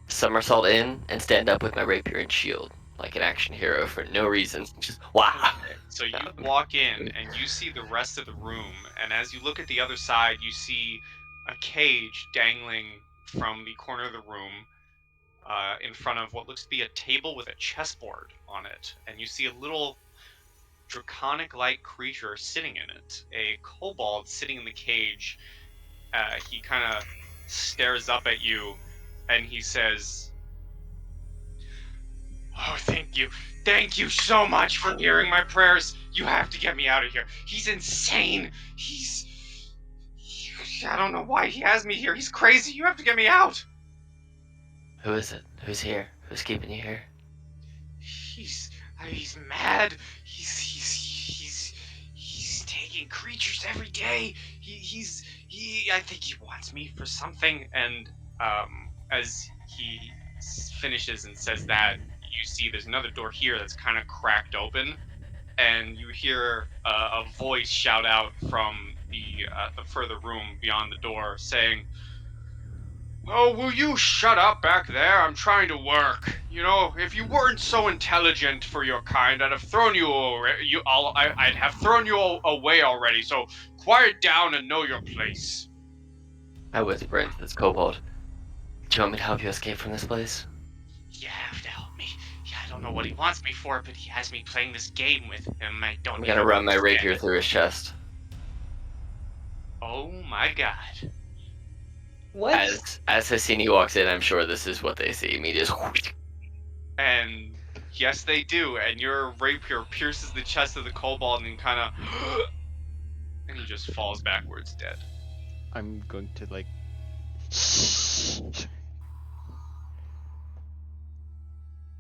somersault in and stand up with my rapier and shield, like an action hero for no reason. Just wow. So you walk in and you see the rest of the room, and as you look at the other side, you see a cage dangling from the corner of the room in front of what looks to be a table with a chessboard on it, and you see a little draconic-like creature sitting in it, a kobold sitting in the cage. He kind of stares up at you, and he says, "Oh, thank you so much for hearing my prayers. You have to get me out of here. He's insane. I don't know why he has me here. He's crazy. You have to get me out." Who is it? Who's here? Who's keeping you here? He's mad. He's taking creatures every day. I think he wants me for something. And as he finishes and says that, you see there's another door here that's kind of cracked open, and you hear a voice shout out from the further room beyond the door saying, Oh, will you shut up back there? I'm trying to work. You know, if you weren't so intelligent for your kind, I'd have thrown you I'd have thrown you away already. So quiet down and know your place. I whisper into this kobold. Do you want me to help you escape from this place? You have to help me. Yeah, I don't know what he wants me for, but he has me playing this game with him. I don't I'm even gonna run my understand rapier it. through his chest. Oh my god. What? As Hassini walks in, I'm sure this is what they see. Me just And yes, they do. And your rapier pierces the chest of the kobold and kind of, and he just falls backwards dead. I'm going to like.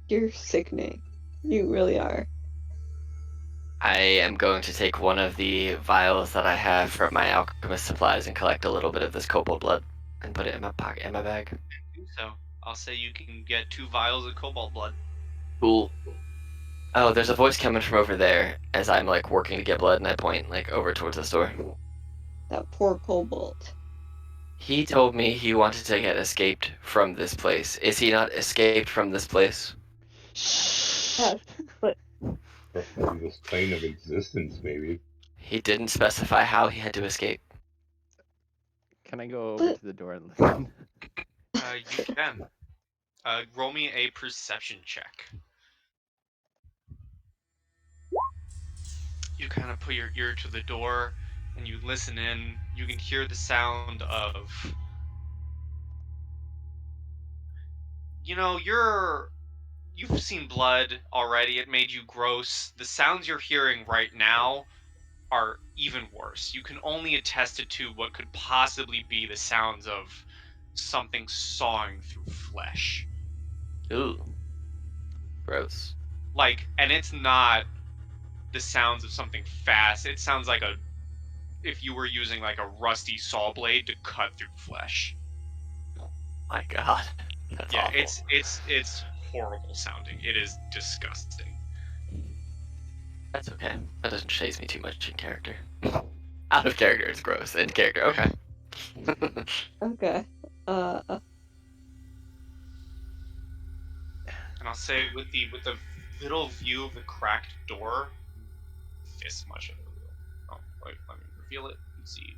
You're sickening. You really are. I am going to take one of the vials that I have from my alchemist supplies and collect a little bit of this kobold blood and put it in my pocket, in my bag. So I'll say you can get 2 vials of cobalt blood. Cool. Oh, there's a voice coming from over there as I'm like working to get blood, and I point like over towards the store. That poor kobold. He told me he wanted to get escaped from this place. Is he not escaped from this place? Yes, but From this plane of existence, maybe. He didn't specify how he had to escape. Can I go over But- to the door and listen? You can. Roll me a perception check. You kind of put your ear to the door and you listen in. You can hear the sound of. You know, you've seen blood already. It made you gross. The sounds you're hearing right now are even worse. You can only attest it to what could possibly be the sounds of something sawing through flesh. Ooh. Gross. Like, and it's not the sounds of something fast. It sounds like if you were using like a rusty saw blade to cut through flesh. My god. That's Yeah, awful. it's horrible sounding. It is disgusting. That's okay. That doesn't chase me too much in character. Out of character, it's gross. In character, okay. okay. And I'll say with the little view of the cracked door, this much of the room. Oh, wait, let me reveal it and see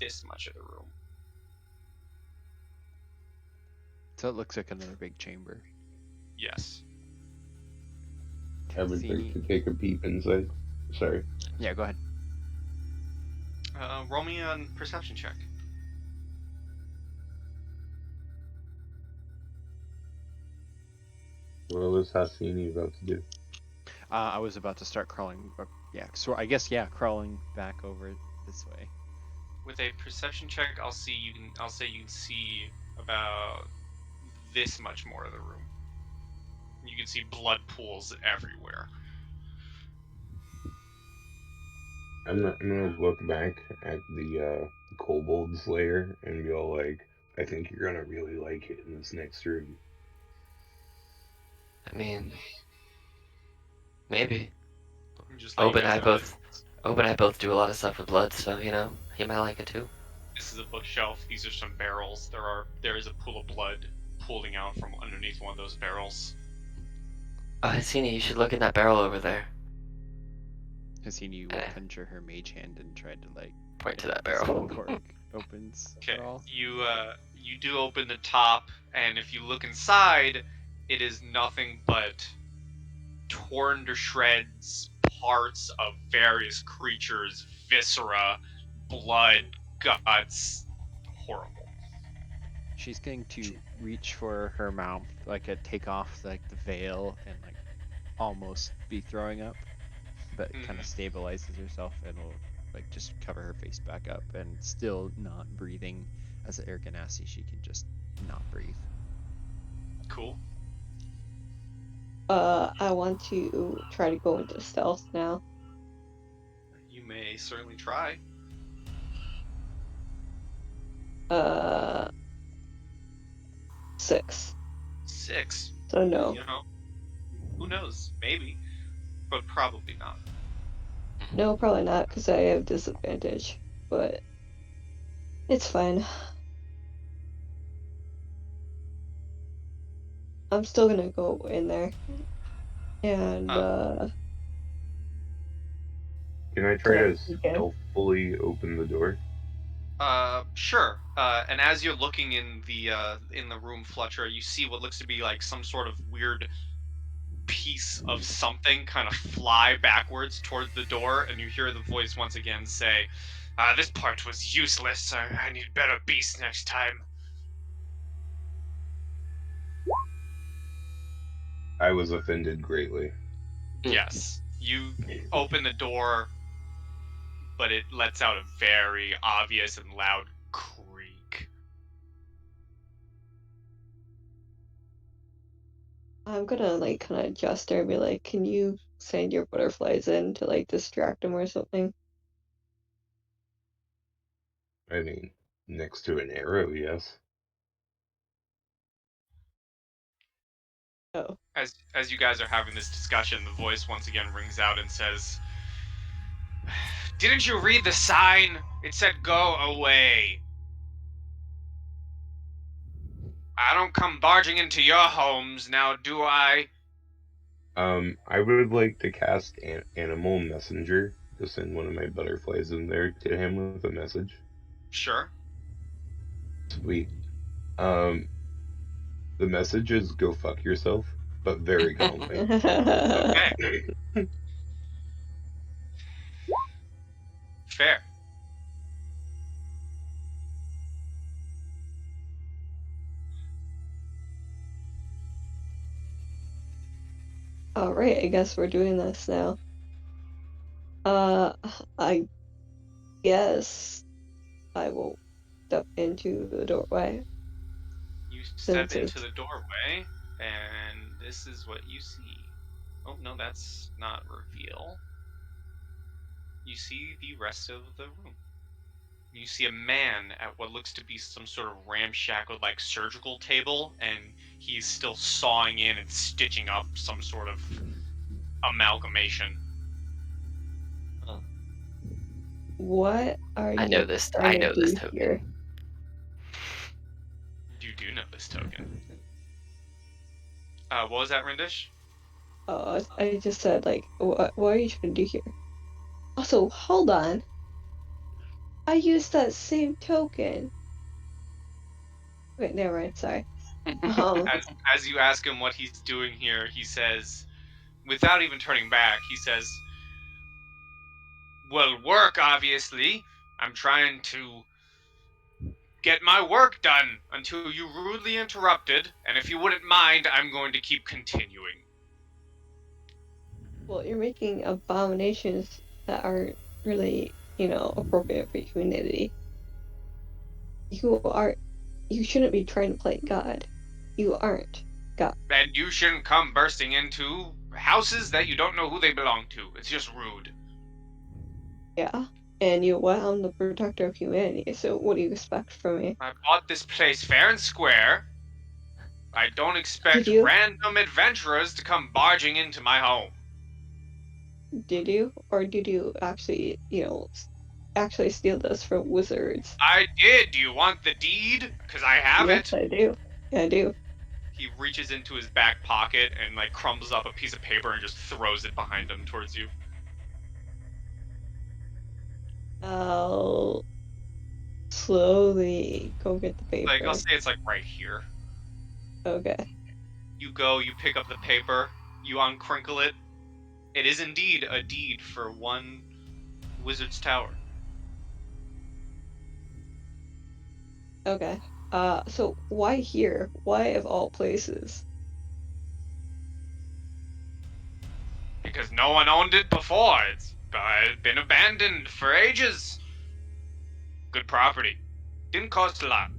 this much of the room. So it looks like another big chamber. Yes. I would like to take a peep inside. Sorry. Yeah, go ahead. Roll me a perception check. What was Hassini about to do? I was about to start crawling. Yeah, so I guess crawling back over this way. With a perception check, I'll say you can see about this much more of the room. You can see blood pools everywhere. I'm gonna look back at the kobold slayer and go like, I think you're gonna really like it in this next room. I mean, maybe. Just Oben let and you I guys know both do a lot of stuff with blood, so you know, he might like it too. this is a bookshelf. These are some barrels. There is a pool of blood pooling out from underneath one of those barrels. Oh, Hassini, you should look in that barrel over there. Hassini will venture her mage hand and tried to like Point to that this barrel. cork opens Okay, at all. you do open the top, and if you look inside, it is nothing but torn to shreds parts of various creatures, viscera, blood, guts. Horrible. She's going to reach for her mouth, like take off like the veil and like almost be throwing up, but kind of stabilizes herself and will like just cover her face back up and still not breathing. As an air ganassi, she can just not breathe. Cool. I want to try to go into stealth now. You may certainly try. 6. 6. So no. You know, who knows? Maybe, but probably not. No, probably not, because I have disadvantage. But it's fine. I'm still gonna go in there. And Can I try gonna to peek in. stealthily open the door? Sure. And as you're looking in the room, Fletcher, you see what looks to be like some sort of weird piece of something kind of fly backwards towards the door, and you hear the voice once again say, "This part was useless. I need better beasts next time." I was offended greatly. Yes. You open the door, but it lets out a very obvious and loud creak. I'm gonna like kind of gesture and be like, "Can you send your butterflies in to like distract them or something?" I mean, next to an arrow, yes. Oh, As you guys are having this discussion, the voice once again rings out and says, "Didn't you read the sign? It said go away. I don't come barging into your homes now, do I?" I would like to cast Animal Messenger to send one of my butterflies in there to him with a message. Sure. Sweet. Um, the message is go fuck yourself, but very calmly. Okay. Fair. all right. I guess we're doing this now. Uh, I guess I will step into the doorway You step since into it's the doorway, and this is what you see. Oh, no, that's not reveal. You see the rest of the room. You see a man at what looks to be some sort of ramshackle like surgical table, and he's still sawing in and stitching up some sort of amalgamation. what are I know you this. trying I to know this do here? token. You do know this token. What was that, Rindish? I just said like, what are you trying to do here? Also, hold on. I used that same token. Wait, never mind. Sorry. Um, As you ask him what he's doing here, he says, without even turning back, he says, "Well, work, obviously. I'm trying to get my work done until you rudely interrupted, and if you wouldn't mind, I'm going to keep continuing." well, you're making abominations that aren't really, appropriate for humanity. You are, you shouldn't be trying to play God. You aren't God. And you shouldn't come bursting into houses that you don't know who they belong to. It's just rude. Yeah. And I'm the protector of humanity, so what do you expect from me? I bought this place fair and square. I don't Did expect you? random adventurers to come barging into my home. Did you? Or did you actually, actually steal this from wizards? I did. Do you want the deed? Because I have Yes, it. I do. Yeah, I do. He reaches into his back pocket and like crumbles up a piece of paper and just throws it behind him towards you. I'll slowly go get the Like, I'll paper. say it's like right here. Okay. You go, you pick up the paper, you uncrinkle it. It is indeed a deed for one wizard's tower. Okay. So why here? Why of all places? Because no one owned it before. It's been abandoned for ages. Good property. Didn't cost a lot.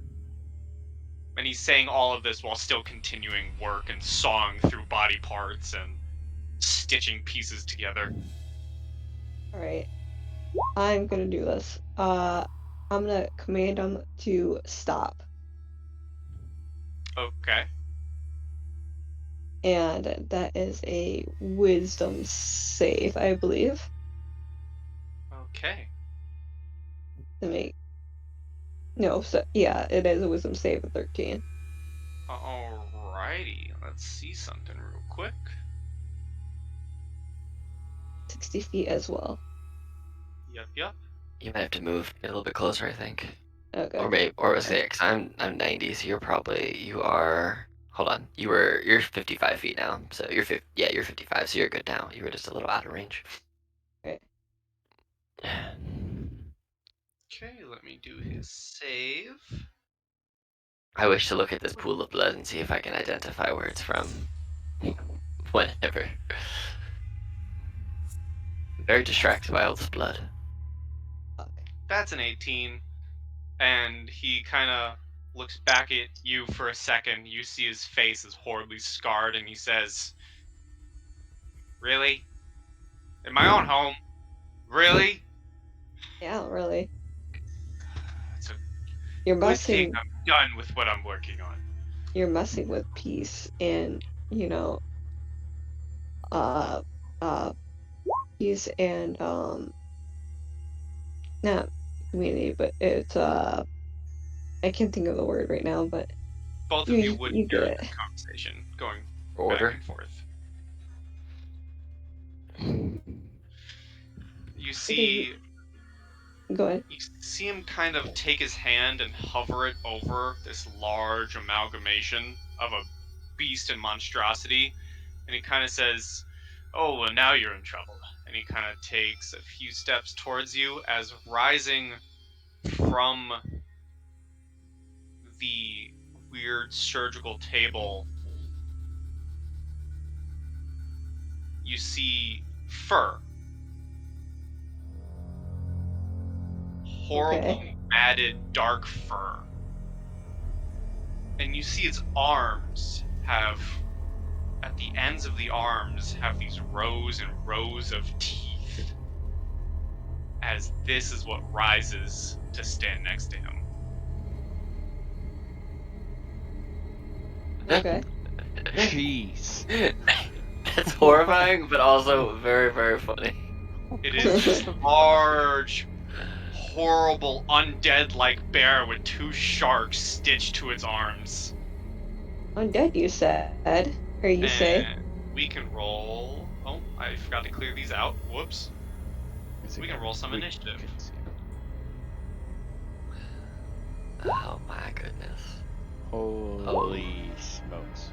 And he's saying all of this while still continuing work and sawing through body parts and stitching pieces together. All right. I'm gonna do this. I'm gonna command them to stop, Okay. and that is a wisdom save, I believe. Okay. To make no, so yeah, it is a wisdom save of 13. Alright. Alrighty, let's see something real quick. 60 feet as well. Yep. You might have to move a little bit closer, I think. Okay. Or was it? Because I'm 90, so you are. Hold on, you're 55 feet now, so you're 50. Yeah, you're 55, so you're good now. You were just a little out of range. Right. Okay, let me do his save. I wish to look at this pool of blood and see if I can identify where it's from. Whenever. Very distracted by all this blood. That's an 18. And he kind of looks back at you for a second. You see his face is horribly scarred, and he says, "Really? In my own home? Really? Yeah, really. It's a You're good thing messing. I'm done with what I'm working on." You're messing with peace and uh, uh, peace and not community, but it's I can't think of the word right now, but Both of you you would you hear get the it. conversation going Order. back and forth. You see Go ahead. You see him kind of take his hand and hover it over this large amalgamation of a beast and monstrosity, and he kind of says, "Oh, well, now you're in trouble." And he kind of takes a few steps towards you as rising from the weird surgical table, you see fur. Horrible, Okay. matted, dark fur. And you see its arms have, at the ends of the arms, have these rows and rows of teeth. As this is what rises to stand next to him. Okay. Jeez. That's horrifying, but also very, very funny. It is this large, horrible, undead-like bear with two sharks stitched to its arms. Undead, you said. Or you say. And we can roll... Oh, I forgot to clear these out. Whoops. We can roll some initiative. Oh my goodness. Holy smokes.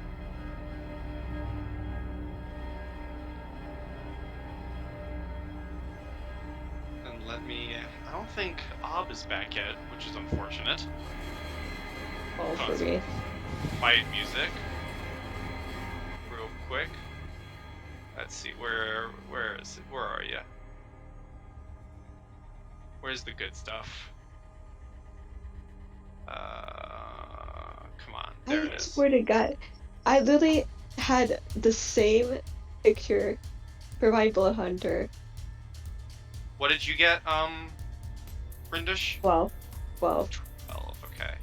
And let me... I don't think Ob is back yet, which is unfortunate. Oh, for me. Fight music. Real quick. Let's see, where is it? Where are you? Where's the good stuff? Come on, there it I is. swear to God, I literally had the same picture for my blood hunter. What did you get, Brindish? 12. 12, okay.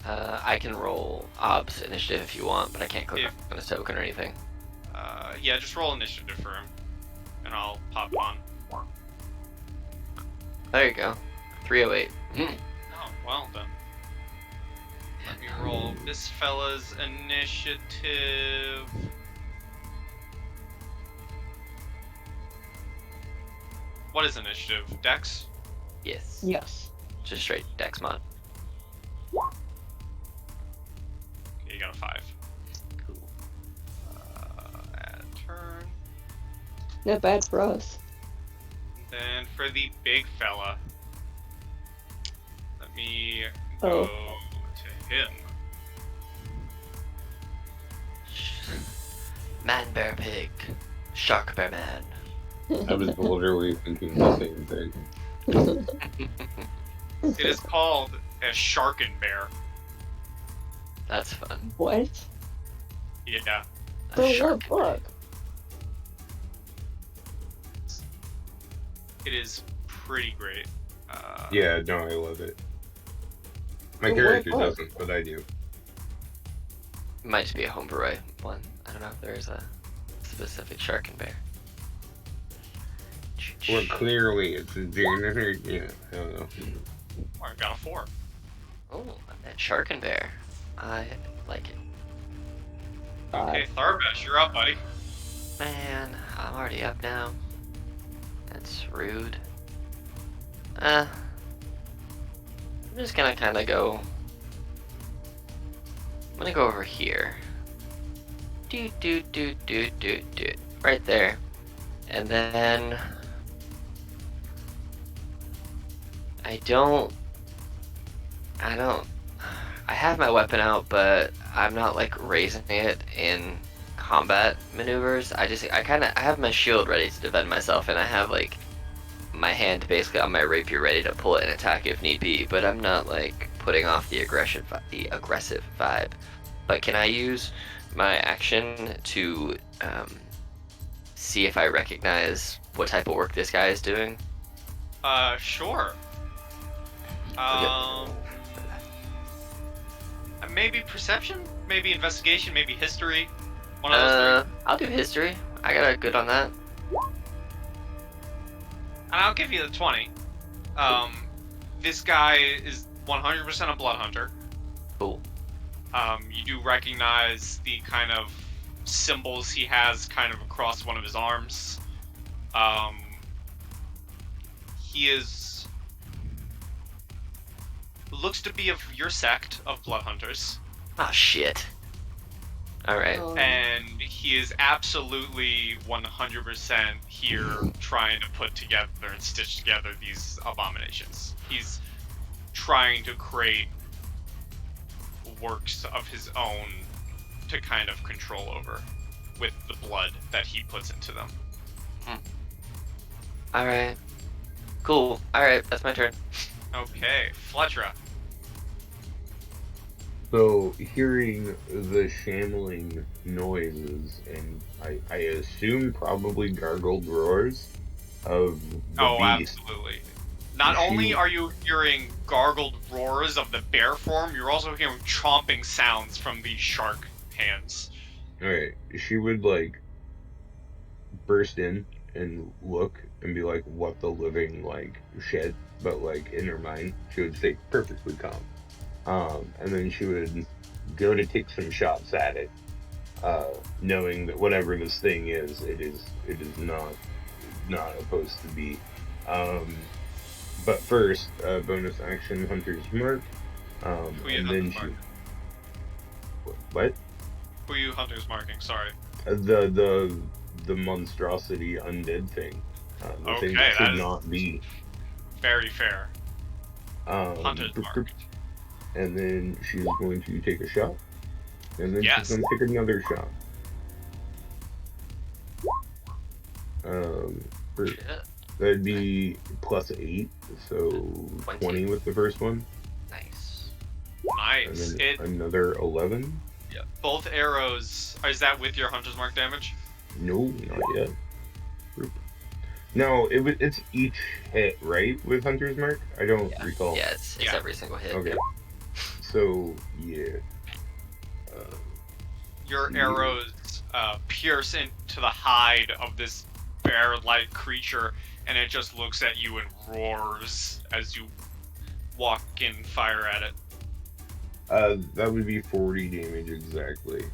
I can roll Ob's initiative if you want, but I can't click on a token or anything. Yeah, just roll initiative for him, and I'll pop it on. There you go. 308. Oh, well then. Let me roll this fella's initiative. What is initiative? Dex? Yes. Yes. Just straight dex mod. Okay, you got a 5. Cool. Add turn. Not bad for us. Then for the big fella, let me go to him. Man, bear, pig. Shark, bear, man. I was literally thinking the same thing. It is called a sharken bear. That's fun. What? Yeah. A The shark. what book? It is pretty great. Yeah, no, I love it. My Well, character what? doesn't, but I do. Might just be a homebrew one. I don't know if there's a specific shark and bear. Well, clearly it's a dinner. Yeah, I don't know. I got a 4. Oh, that shark and bear. I like it. Okay, Tharbash, you're up, buddy. Man, I'm already up now. That's rude. I'm just gonna kind of go. I'm gonna go over here. Right there. And then I don't. I have my weapon out, but I'm not like raising it in combat maneuvers. I have my shield ready to defend myself, and I have like my hand basically on my rapier ready to pull it and attack if need be. But I'm not like putting off the aggressive vibe. But can I use my action to see if I recognize what type of work this guy is doing? Sure. Maybe perception, maybe investigation, maybe history. One of those three. I'll do history. I got a good on that. And I'll give you the 20. This guy is 100% a blood hunter. Cool. You do recognize the kind of symbols he has kind of across one of his arms. He looks to be of your sect of blood hunters. Oh shit. Alright. And he is absolutely 100% here trying to put together and stitch together these abominations. He's trying to create works of his own to kind of control over with the blood that he puts into them. Alright. Cool. Alright, that's my turn. Okay, Fletcher. So, hearing the shambling noises, and I assume probably gargled roars of the beast. Absolutely. Not only are you hearing gargled roars of the bear form, you're also hearing chomping sounds from the shark hands. Alright, she would, like, burst in and look and be like, what the living, like, shit, but, like, in her mind, she would stay perfectly calm. And then she would go to take some shots at it, knowing that whatever this thing is, it is not supposed to be. But first, bonus action, Hunter's Mark, and then she. What? Who are you Hunter's marking? Sorry. The monstrosity undead thing. The thing that should not be. Very fair. Hunter's mark. And then she's going to take a shot. And then Yes. she's going to take another shot. That'd be plus 8, so 20 with the first one. Nice. Nice. And then another 11. Yeah. Both arrows. Is that with your Hunter's mark damage? No, not yet. No, it's each hit, right? With Hunter's Mark? I don't recall. Yeah, it's every single hit. Okay. So, yeah. Your arrows pierce into the hide of this bear-like creature, and it just looks at you and roars as you walk in fire at it. That would be 40 damage exactly.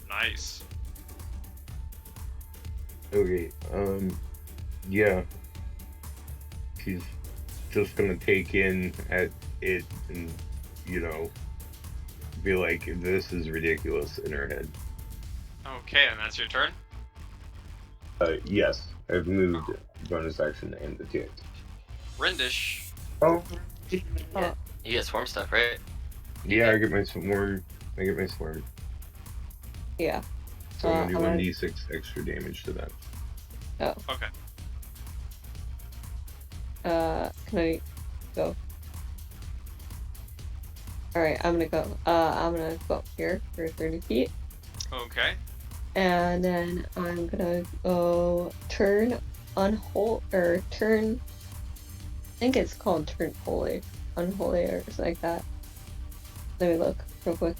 Nice. Okay, yeah. She's just gonna take in at it and, be like, this is ridiculous in her head. Okay, and that's your turn? Yes. I've moved bonus action and attacked. Rindish. Oh. You get swarm stuff, right? Yeah, I get my swarm. Yeah. So I'm gonna do 1d6 extra damage to that. Oh. Okay. Can I go? Alright, I'm gonna go. I'm gonna go up here for 30 feet. Okay. And then I'm gonna go turn turn. I think it's called turn unholy or something like that. Let me look real quick.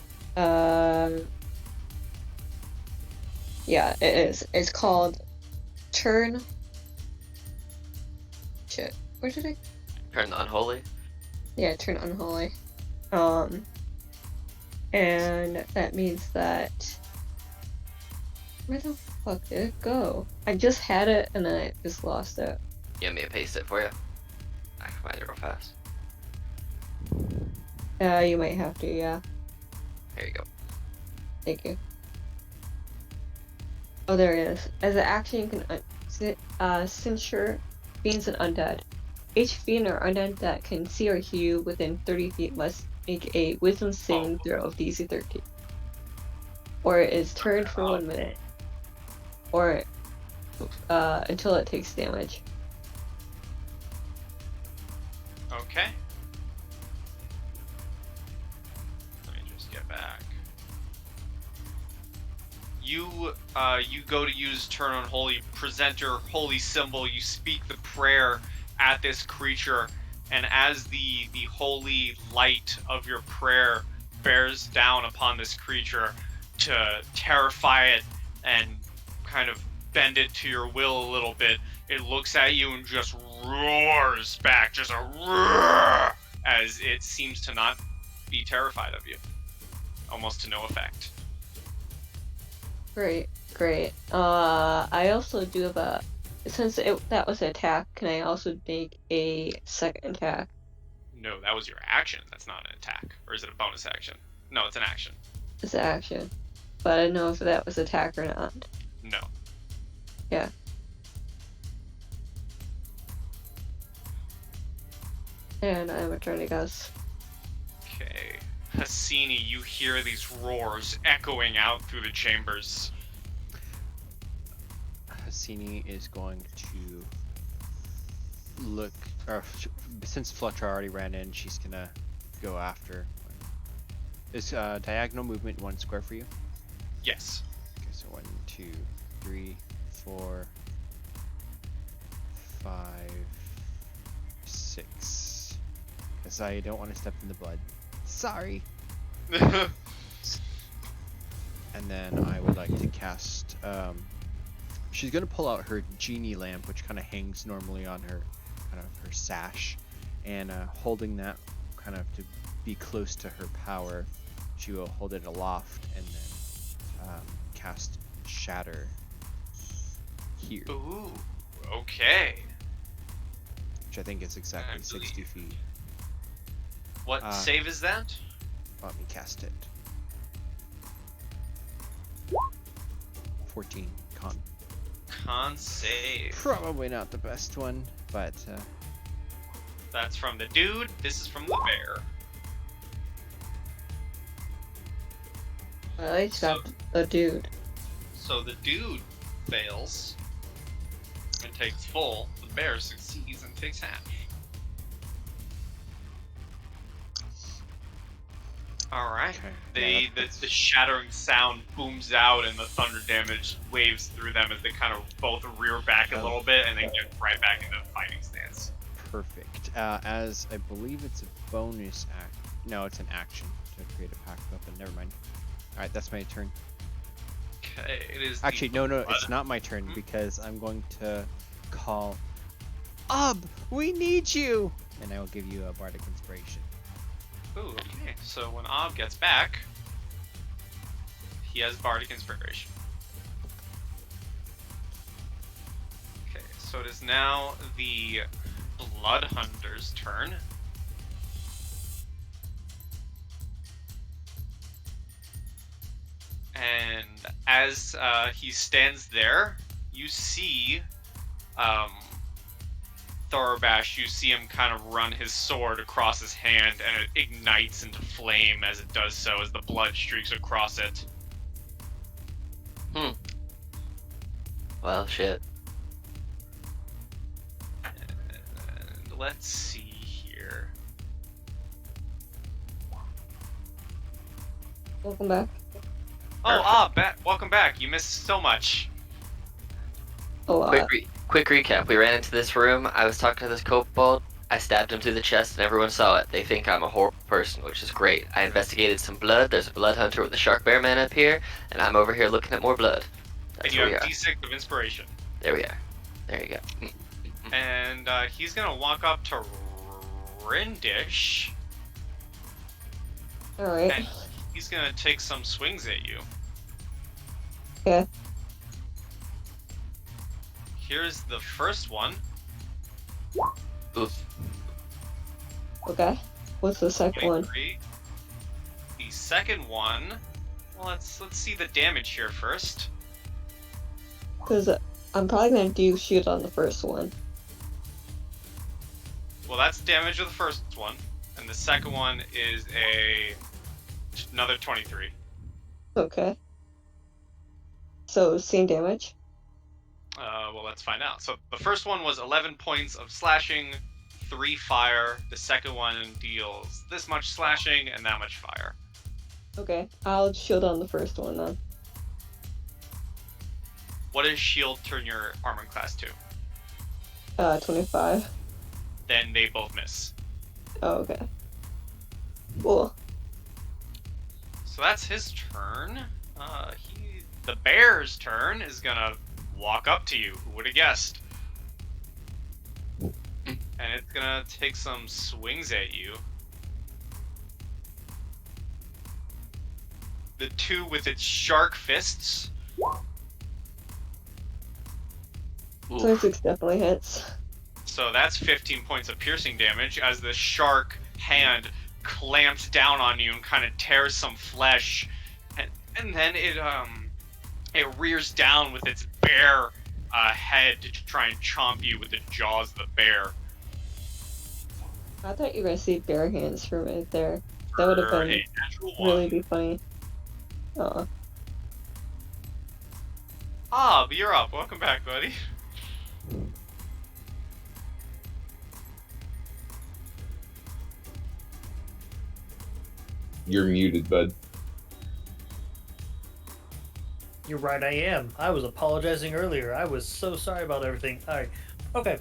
Yeah, it is. It's called turn. Shit, where did I? Turn the unholy. Yeah, turn unholy. And that means that... Where the fuck did it go? I just had it and then I just lost it. You want me to paste it for you? I can find it real fast. You might have to, yeah. Here you go. Thank you. Oh, there it is. As an action, you can censure fiends and undead. Each fiend or undead that can see or hear you within 30 feet must make a wisdom saving throw of DC 13. Or it is turned for 1 minute. Or until it takes damage. Okay. Let me just get back. You go to use turn on holy, present your holy symbol, you speak the prayer at this creature, and as the holy light of your prayer bears down upon this creature to terrify it and kind of bend it to your will a little bit, it looks at you and just roars back, just a roar, as it seems to not be terrified of you. Almost to no effect. Great, great. I also do have since that was an attack, can I also make a second attack? No, that was your action. That's not an attack. Or is it a bonus action? No, it's an action. It's an action. But I don't know if that was attack or not. No. Yeah. And I'm returning us. Okay. Hassini, you hear these roars echoing out through the chambers. Hassini is going to look, since Fletcher already ran in, she's gonna go after. Is diagonal movement 1 square for you? Yes. Okay, so 1, 2, 3, 4, 5, 6. Because I don't want to step in the blood. Sorry. And then I would like to cast. She's gonna pull out her genie lamp, which kind of hangs normally on her, kind of her sash, and holding that kind of to be close to her power, she will hold it aloft and then cast Shatter here, Ooh. Okay. which I think is exactly 60 feet. What save is that? Let me cast it. 14 con. Con save. Probably not the best one, but That's from the dude. This is from the bear. Well, I got a dude. So the dude fails and takes full. The bear succeeds and takes half. Alright. Okay. The shattering sound booms out and the thunder damage waves through them as they kind of both rear back a little bit and then get right back into fighting stance. Perfect. As I believe it's a bonus act. No, it's an action to create a packed weapon. Never mind. Alright, that's my turn. Okay, it is. Actually, no, it's not my turn because I'm going to call we need you! And I will give you a bardic inspiration. Ooh, okay. So when Ob gets back, he has Bardic Inspiration. Okay, so it is now the Blood Hunter's turn. And as he stands there, you see Thorbash, you see him kind of run his sword across his hand, and it ignites into flame as it does so, as the blood streaks across it. Well, shit. And let's see here. Welcome back. Oh, welcome back. You missed so much. A lot. Quick recap. We ran into this room. I was talking to this kobold. I stabbed him through the chest, and everyone saw it. They think I'm a horrible person, which is great. I investigated some blood. There's a blood hunter with a shark bear man up here, and I'm over here looking at more blood. That's And you where we have are. D6 of inspiration. There we are. There you go. And he's gonna walk up to Rindish, Alright. and He's gonna take some swings at you. Okay. Here's the first one. Oof. Okay. What's the second one? 23. The second one. Well, let's see the damage here first. Because I'm probably gonna do shield on the first one. Well, that's the damage of the first one, and the second one is another 23. Okay. So same damage. Well, let's find out. So the first one was 11 points of slashing, 3 fire. The second one deals this much slashing and that much fire. Okay. I'll shield on the first one then. What does shield turn your armor class to? 25. Then they both miss. Oh, okay. Cool. So that's his turn. The bear's turn is gonna walk up to you. Who would have guessed? And it's gonna take some swings at you. The two with its shark fists. Oof. 26 definitely hits. So that's 15 points of piercing damage as the shark hand clamps down on you and kind of tears some flesh, and then it rears down with its bare head to try and chomp you with the jaws of the bear. I thought you were gonna see bare hands for a minute there. That would have For been a natural really one. be funny. Oh. But you're up. Welcome back, buddy. You're muted, bud. You're right, I am. I was apologizing earlier. I was so sorry about everything. Alright. Okay.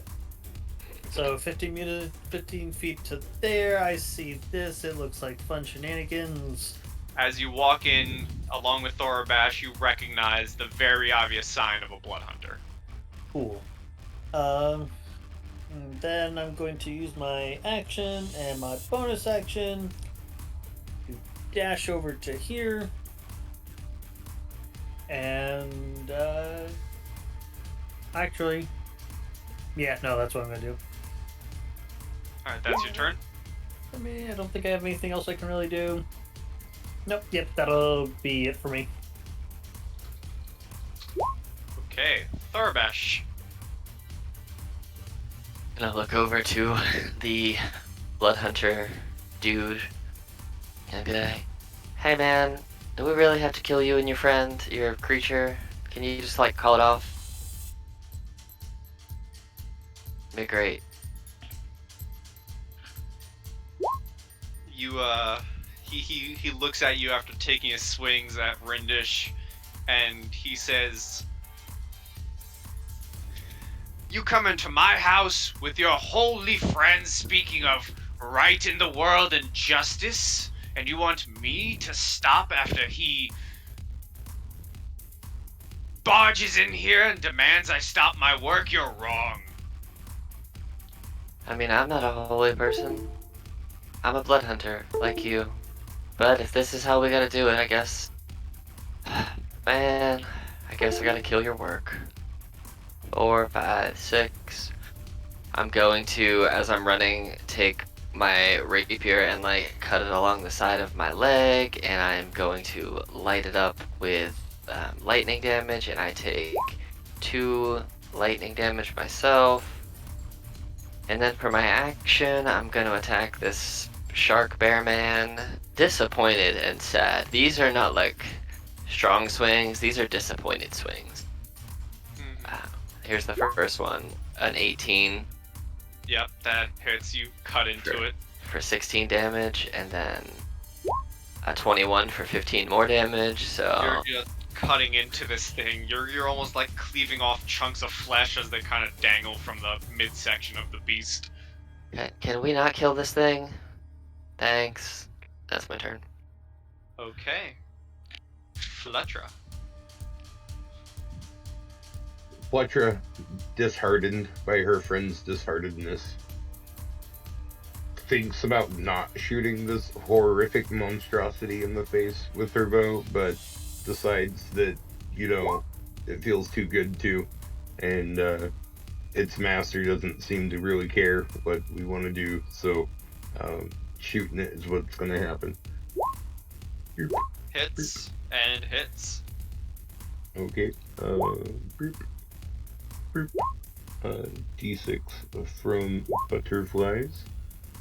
So 15 feet to there. I see this. It looks like fun shenanigans. As you walk in along with Thorabash, you recognize the very obvious sign of a blood hunter. Cool. And then I'm going to use my action and my bonus action to dash over to here. And, actually, yeah, no, that's what I'm gonna do. Alright, that's your turn. I mean, I don't think I have anything else I can really do. Nope, yep, that'll be it for me. Okay, Thorabash. Gonna look over to the blood hunter dude and be like, "Hey man, do we really have to kill you and your friend, your creature? Can you just like call it off?" Be great. You he looks at you after taking his swings at Rindish, and he says, "You come into my house with your holy friends speaking of right in the world and justice, and you want me to stop after he barges in here and demands I stop my work? You're wrong." I mean, I'm not a holy person. I'm a blood hunter, like you. But if this is how we gotta do it, I guess. Man, I guess I gotta kill your work. 4, 5, 6. I'm going to, as I'm running, take my rapier and like cut it along the side of my leg, and I'm going to light it up with lightning damage, and I take 2 lightning damage myself. And then for my action, I'm going to attack this shark bear man. Disappointed and sad. These are not like strong swings, these are disappointed swings. Here's the first one, an 18. Yep, that hits. You cut into it. For 16 damage, and then a 21 for 15 more damage, so... You're just cutting into this thing. You're almost like cleaving off chunks of flesh as they kind of dangle from the midsection of the beast. Can we not kill this thing? Thanks. That's my turn. Okay. Fletcher. Fletcher, disheartened by her friend's disheartedness, thinks about not shooting this horrific monstrosity in the face with her bow, but decides that, it feels too good to, and its master doesn't seem to really care what we want to do, so shooting it is what's going to happen. Hits and hits. Okay. D6 from butterflies.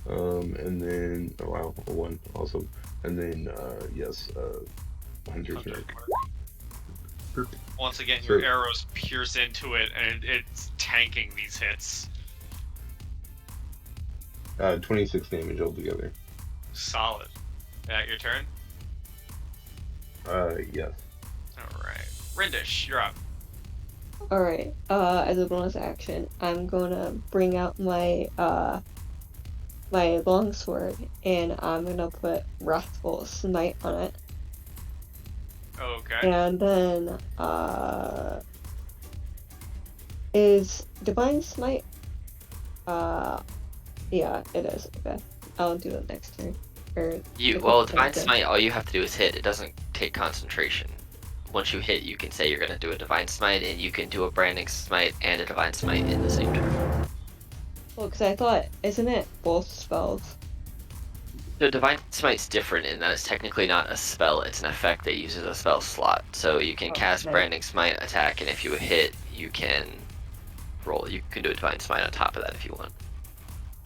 And then, oh wow, a 1, awesome. And then, hunter's Hunter. mark. Once again, your So- arrows pierce into it, and it's tanking these hits. 26 damage altogether. Solid. That your turn? Yes. Alright. Rindish, you're up. Alright, as a bonus action, I'm gonna bring out my my longsword, and I'm gonna put Wrathful Smite on it. Okay. And then, is Divine Smite? Yeah, it is. Okay. I'll do it next turn. Or Divine Smite, all you have to do is hit. It doesn't take concentration. Once you hit, you can say you're going to do a Divine Smite, and you can do a Branding Smite and a Divine Smite in the same turn. Well, because I thought, isn't it both spells? The Divine Smite's different in that it's technically not a spell, it's an effect that uses a spell slot. So you can cast Okay. Branding Smite, attack, and if you hit, you can roll. You can do a Divine Smite on top of that if you want.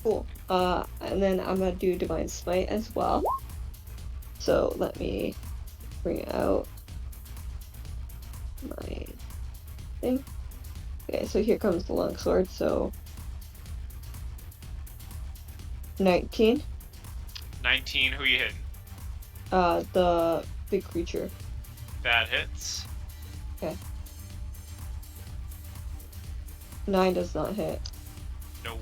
Cool. And then I'm gonna do Divine Smite as well. So let me bring out my thing. Okay, so here comes the longsword. So 19. 19, who you hitting? The big creature. That hits. 9 does not hit, No.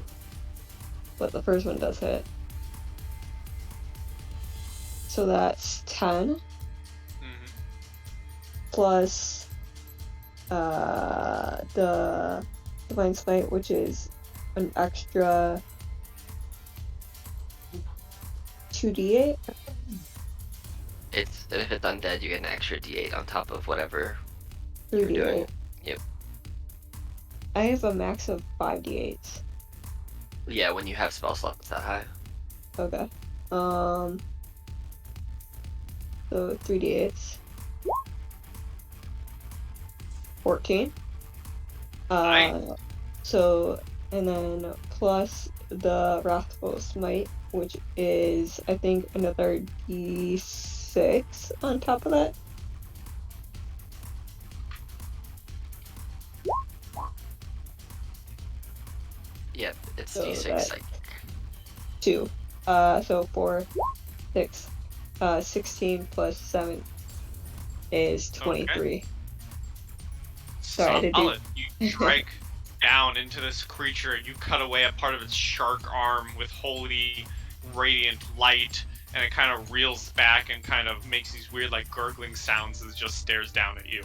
but the first one does hit. So that's 10 Mm-hmm. plus the Divine Smite, which is an extra 2d8. If it's undead, you get an extra D8 on top of whatever you're 3d8. doing. Yep. I have a max of 5d8s. Yeah, when you have spell slots that high. Okay. So 3d8s. 14. Nice. So, and then plus the Wrathful Smite, which is, I think, another d6 on top of that. Yep, it's So D6 that- psychic. 2. So 4, 6. 16 plus 7 is 23. Sorry, I didn't do- Solid. You strike down into this creature and you cut away a part of its shark arm with holy radiant light, and it kind of reels back and kind of makes these weird like gurgling sounds as it just stares down at you.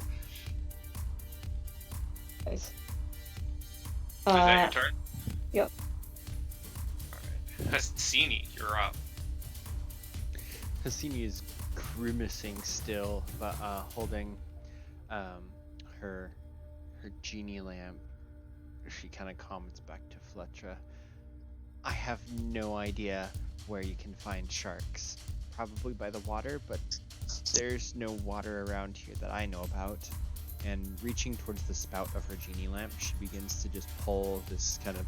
Nice. Is that your turn? Yep. Alright. Hassini, you're up. Hassini is grimacing still, but holding her genie lamp. She kind of comments back to Fletcher. I have no idea where you can find sharks. Probably by the water, but there's no water around here that I know about. And reaching towards the spout of her genie lamp, she begins to just pull this kind of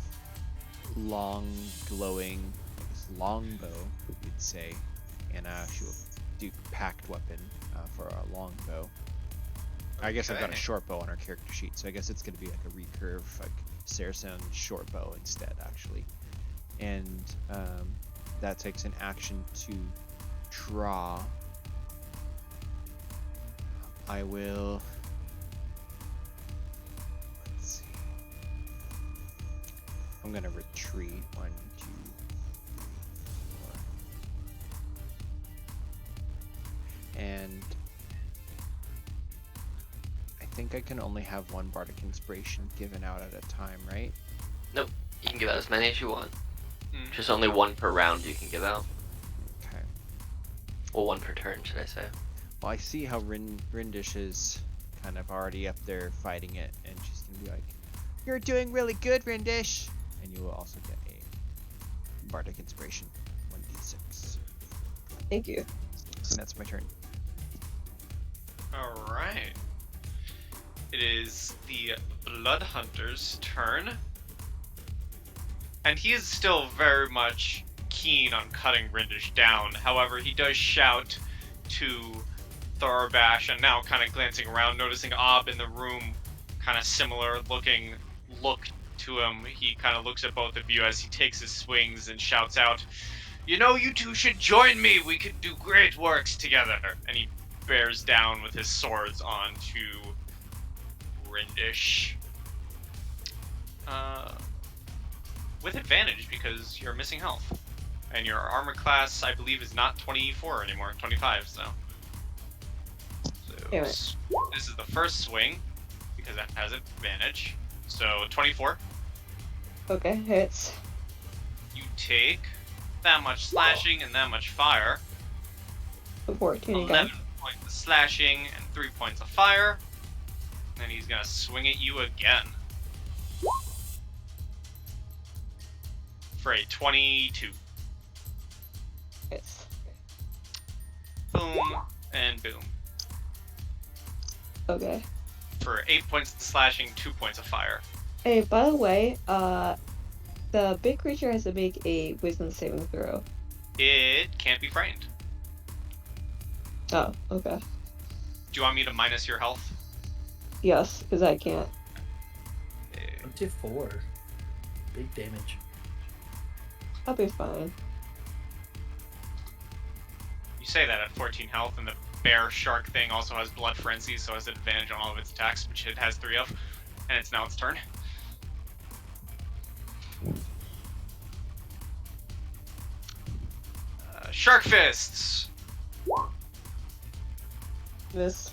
long, glowing, I guess, longbow, you'd say. And she will do packed weapon for a longbow. I guess I've got a Okay. short bow on our character sheet, so I guess it's going to be like a recurve, like Saracen short bow instead, actually. And that takes an action to draw. I will. Let's see. I'm going to retreat. 1, 2, 3, 4. And I think I can only have one Bardic Inspiration given out at a time, right? You can give out as many as you want. Mm. Just only one per round you can give out. Okay. Well, one per turn, should I say. Well, I see how Rindish is kind of already up there fighting it, and she's gonna be like, "You're doing really good, Rindish," and you will also get a bardic inspiration, 1d6. Thank you. And that's my turn. All right. It is the Blood Hunter's turn. And he is still very much keen on cutting Rindish down. However, he does shout to Thorbash, and now kind of glancing around, noticing Ob in the room, kind of similar looking look to him. He kind of looks at both of you as he takes his swings and shouts out, "You know, you two should join me. We could do great works together." And he bears down with his swords onto Rindish. With advantage because you're missing health. And your armor class, I believe, is not 24 anymore, 25, so. Damn it. This is the first swing, because that has advantage. So, 24. Okay, hits. You take that much slashing and that much fire. 14 again. 11 points of slashing and 3 points of fire. And then he's gonna swing at you again. For a 22. Hits. Boom, and boom. Okay. For 8 points of slashing, 2 points of fire. Hey, by the way, the big creature has to make a wisdom saving throw. It can't be frightened. Oh, okay. Do you want me to minus your health? Yes, because I can't. 24. Big damage. I'll be fine. You say that at 14 health, and the bear shark thing also has blood frenzy, so it has advantage on all of its attacks, which it has 3 of. And it's now its turn. Shark fists! Miss.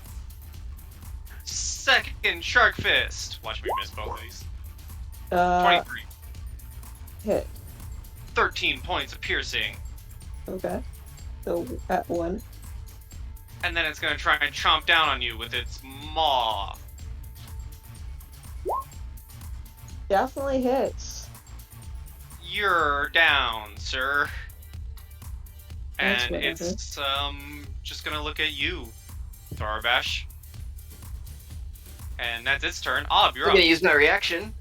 Second shark fist! Watch me miss both of these. 23. Hit. 13 points of piercing. Okay. So, at 1. And then it's gonna try and chomp down on you with its maw. Definitely hits. You're down, sir. That's And whatever. it's just gonna look at you, Thorbash. And that's its turn. Ob, you're I'm up. gonna use my reaction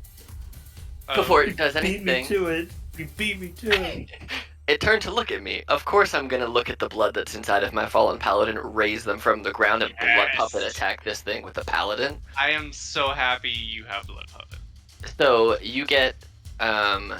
before it does Beat me anything. to it. You beat me to it. It turned to look at me. Of course I'm gonna look at the blood that's inside of my fallen paladin, raise them from the ground, and blood Yes. puppet attack this thing with the paladin. I am so happy you have Blood Puppet. So you get an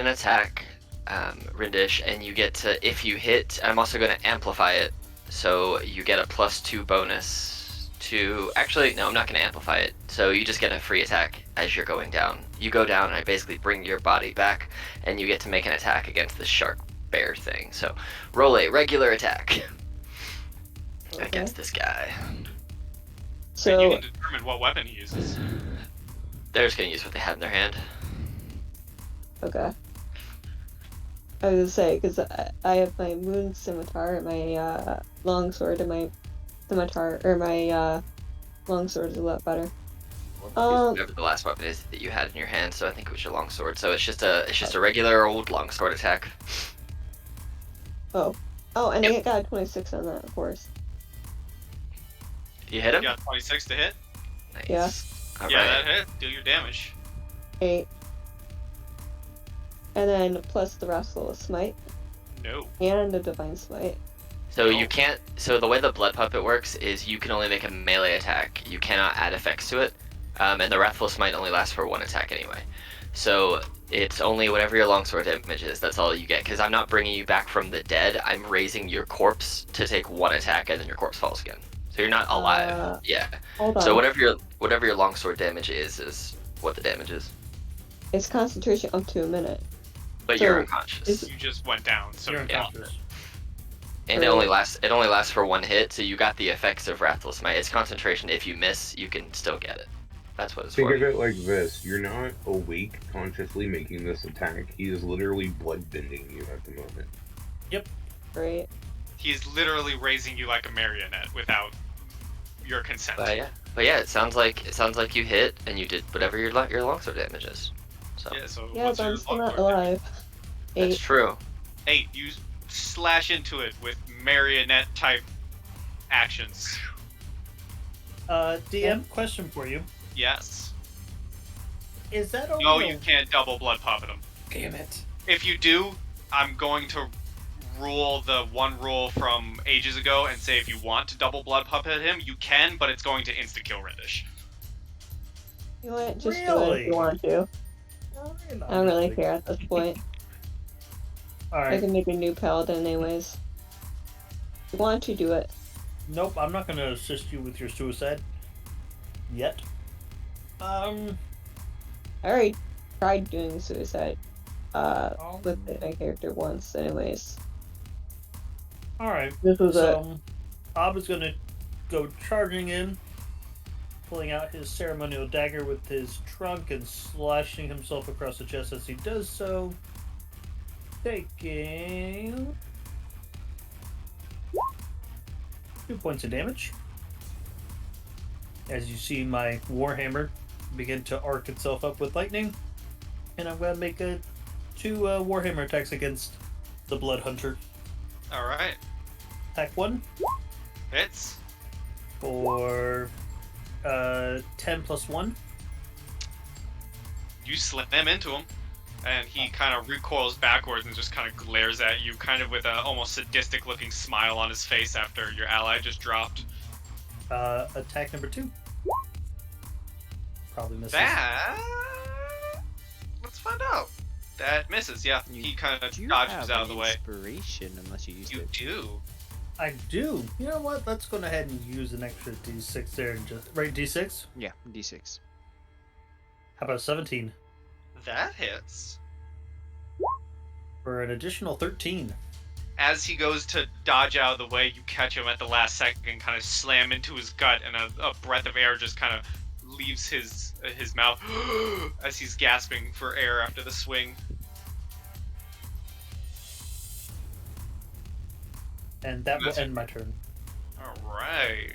attack, Rindish, and you get to, if you hit, I'm also gonna amplify it. So you get a +2 bonus to, actually, no, I'm not gonna amplify it. So you just get a free attack as you're going down. You go down and I basically bring your body back, and you get to make an attack against the shark bear thing. So roll a regular attack Okay. against this guy. And you So, can determine what weapon he uses. They're just gonna use what they have in their hand. okay. I was gonna say, because I have my moon scimitar, my longsword, and my scimitar, or my longsword is a lot better. Whatever the last weapon is that you had in your hand, so I think it was your longsword. So it's just a regular old longsword attack. Oh, and I got a 26 on that, of course. You hit him? You got 26 to hit? Nice. Yeah. All Yeah, right. that hit. Do your damage. 8. And then plus the Wrathful Smite No. and the Divine Smite. So you can't. So the way the blood puppet works is you can only make a melee attack. You cannot add effects to it, and the wrathful smite only lasts for 1 attack anyway. So it's only whatever your longsword damage is. That's all you get. Because I'm not bringing you back from the dead. I'm raising your corpse to take 1 attack, and then your corpse falls again. So you're not alive. Yeah. Hold on. So whatever your longsword damage is what the damage is. It's concentration up to a minute. But So you're unconscious. You just went down, so You're yeah. unconscious. And it only lasts for 1 hit, so you got the effects of Wrathful Smite. It's concentration. If you miss, you can still get it. That's what it's Think for. of it like this: you're not awake, consciously making this attack. He is literally blood bending you at the moment. Great. He's literally raising you like a marionette without your consent. But yeah, it sounds like you hit and you did whatever your longsword damage is. So Yeah, so Yeah, what's but your I'm still not longsword damage? alive. that's 8. true. 8. You slash into it with marionette type actions. DM, question for you. Yes. Is that only No, a- you can't double blood puppet him. Damn it. If you do, I'm going to rule the one rule from ages ago and say if you want to double blood puppet him, you can, but it's going to insta kill Rendish. You know what? Just do it if Really? you want to. I don't really care at this point. I Alright. can make a new paladin anyways. If you want to do it. Nope, I'm not gonna assist you with your suicide. Yet. I already tried doing suicide. With my character once, anyways. Alright. This was So, Bob is gonna go charging in, pulling out his ceremonial dagger with his trunk and slashing himself across the chest as he does so. Taking 2 points of damage. As you see my warhammer begin to arc itself up with lightning. And I'm gonna make 2 warhammer attacks against the Blood Hunter. Alright. Attack 1 Hits. for 10 plus 1. You slam into him, and he kind of recoils backwards and just kind of glares at you, kind of with a almost sadistic looking smile on his face after your ally just dropped. Attack number 2. Probably misses. That... Let's find out. That misses, yeah. He kind of Do you dodges have out of an the way. Inspiration, unless you used You it. do. I do. You know what? Let's go ahead and use an extra d6 there and just. Right, d6? Yeah, d6. How about 17? That hits. For an additional 13. As he goes to dodge out of the way, you catch him at the last second and kind of slam into his gut, and a breath of air just kind of leaves his mouth as he's gasping for air after the swing. And that will end my turn. Alright.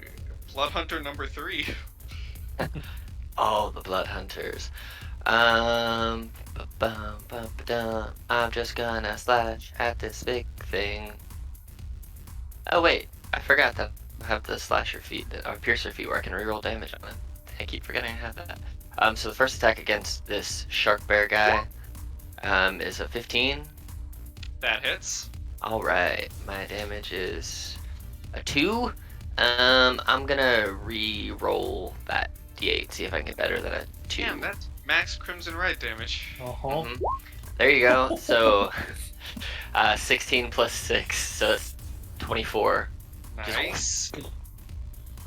Blood Hunter number 3. All the blood hunters. I'm just gonna slash at this big thing. Oh wait, I forgot that I have the slasher feat, or piercer feat, where I can reroll damage on it. I keep forgetting I have that. So the first attack against this shark bear guy is a 15. That hits. Alright, my damage is a 2. I'm gonna re-roll that d8, see if I can get better than a 2. Damn, that's max Crimson Red damage. Uh-huh. Mhm. There you go. So, 16 plus 6, so it's 24. Nice.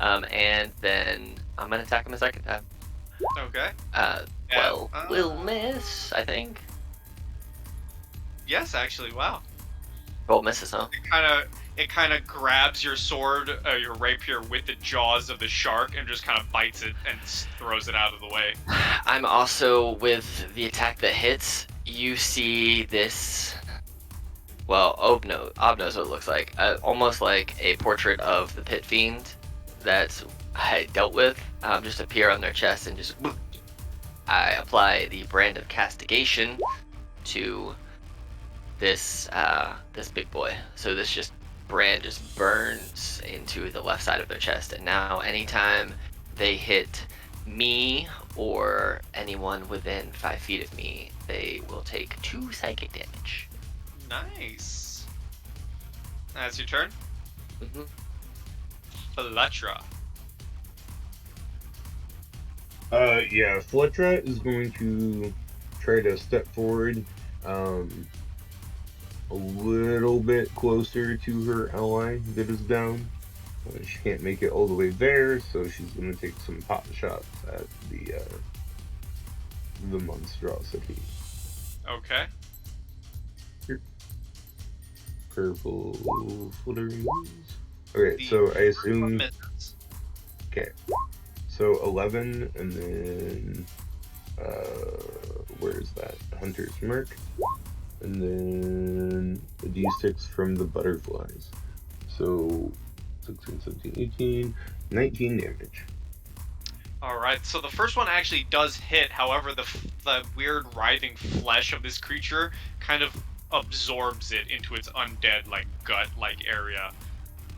And then I'm gonna attack him a second time. Okay. 12 Yeah, will miss, I think. Yes, actually, wow. 12 misses, huh? It kind of grabs your sword, your rapier, with the jaws of the shark and just kind of bites it and throws it out of the way. I'm also, with the attack that hits, you see this, well, Ob knows what it looks like. Almost like a portrait of the pit fiend that I dealt with, just appear on their chest and just, I apply the brand of castigation to this big boy. So this just brand just burns into the left side of their chest, and now anytime they hit me or anyone within 5 feet of me, they will take 2 psychic damage. Nice. That's your turn. Mm-hmm. Fletcher. Yeah, Fletcher is going to try to step forward, a little bit closer to her ally that is down. She can't make it all the way there, so she's going to take some pot shots at the monstrosity. Okay. Purple footerings. Okay, so I assume. Misses. Okay. So 11, and then where is that? Hunter's Merc, and then the D6 from the butterflies. So 16, 17, 18, 19 damage. Alright, so the first one actually does hit, however, the weird writhing flesh of this creature kind of absorbs it into its undead, like, gut-like area.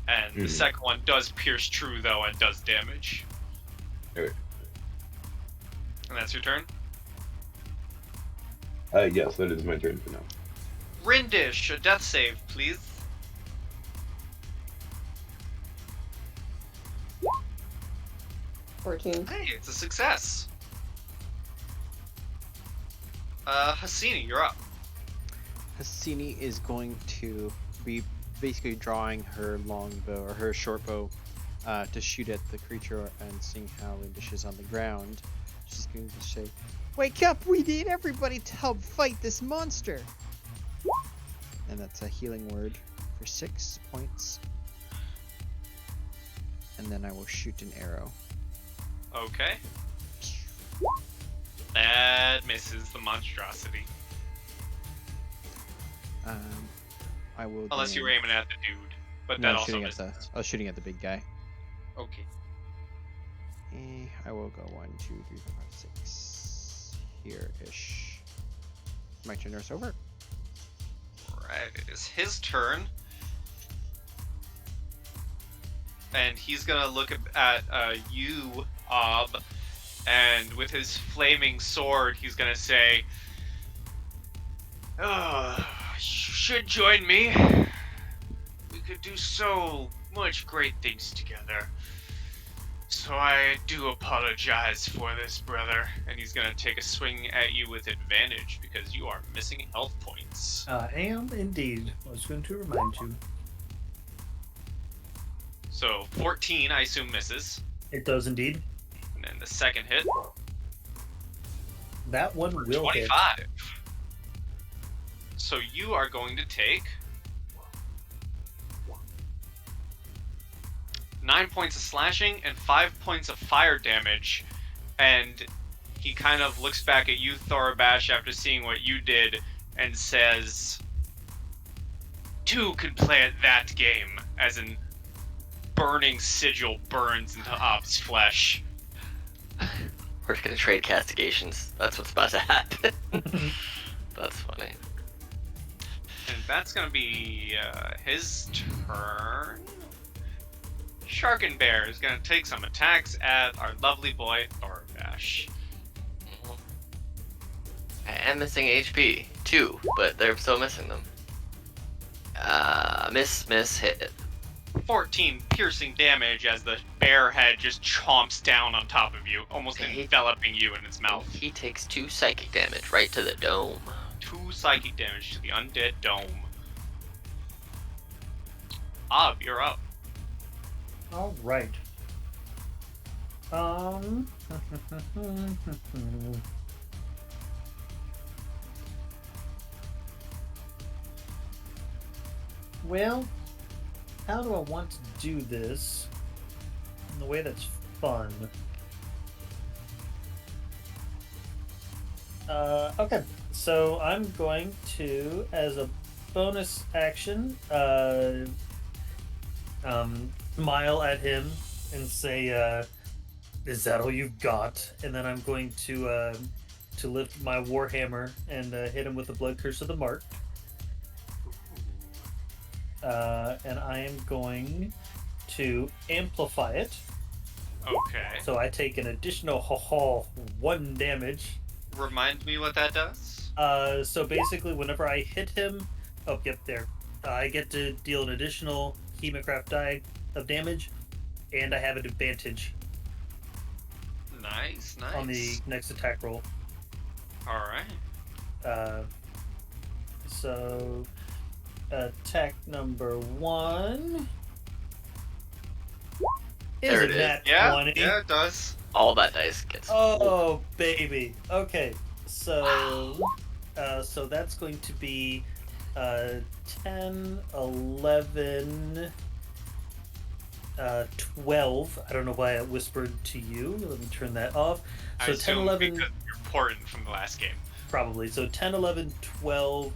And the second one does pierce true, though, and does damage. Okay. And that's your turn? Yes, that is my turn for now. Rindish, a death save, please. 14. Hey, it's a success. Hassini, you're up. Hassini is going to be basically drawing her longbow or her short bow to shoot at the creature, and seeing how Rindish is on the ground, she's going to say, "Wake up! We need everybody to help fight this monster!" And that's a healing word for 6 points. And then I will shoot an arrow. Okay. That misses the monstrosity. I will. Unless you were aiming at the dude. But No, that I was also shooting misses. I was shooting at the big guy. Okay. I will go 1, 2, 3, 4, 5, 6 here-ish. My turn is over. Right, it is his turn. And he's gonna look at you, Ob, and with his flaming sword, he's gonna say, "Oh, you should join me. We could do so much great things together. So I do apologize for this, brother." And he's gonna take a swing at you with advantage because you are missing health points. I am indeed. I was going to remind you. So 14, I assume, misses. It does indeed. And then the second hit, That one will hit. 25. So you are going to take 9 points of slashing and 5 points of fire damage. And he kind of looks back at you, Thorabash, after seeing what you did, and says, "Two could play at that game," as in burning sigil burns into Ob's flesh. We're gonna trade castigations. That's what's about to happen. That's funny. And that's gonna be his turn. Shark and Bear is gonna take some attacks at our lovely boy Thorabash. I am missing HP, 2, but they're still missing them. Miss, hit. 14 piercing damage as the bear head just chomps down on top of you, almost Okay. enveloping you in its mouth. He takes 2 psychic damage right to the dome. 2 psychic damage to the undead dome. Ob, you're up. All right. Well, how do I want to do this in a way that's fun? Okay, so I'm going to, as a bonus action, smile at him and say, "Is that all you've got?" And then I'm going to lift my warhammer and hit him with the blood curse of the mark. And I am going to amplify it. Okay. So I take an additional 1 damage. Remind me what that does? So basically, whenever I hit him, oh, yep, there. I get to deal an additional Hemocraft die of damage, and I have an advantage Nice. on the next attack roll. Alright. So attack number 1 is There a it is. nat Yeah, 20. yeah, it does. All that dice gets. Oh, baby. Okay, so so that's going to be 10, 11, 12. I don't know why I whispered to you. Let me turn that off. I So 10, assume 11, because you're important from the last game. probably. So 10, 11, 12,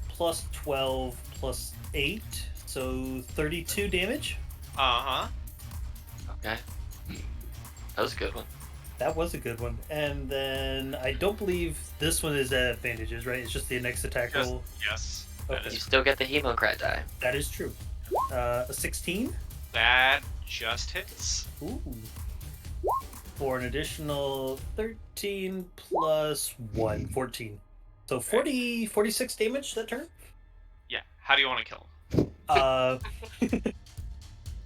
plus 12, plus 8. So 32 damage. Uh-huh. Okay. That was a good one. That was a good one. And then I don't believe this one is at advantages, right? It's just the next attack Just, roll. yes. That Okay. You is still get the Hemocrat die. That is true. A 16. that just hits. Ooh. For an additional 13 plus 1, 14. So 46 damage that turn? Yeah. How do you want to kill him? Uh,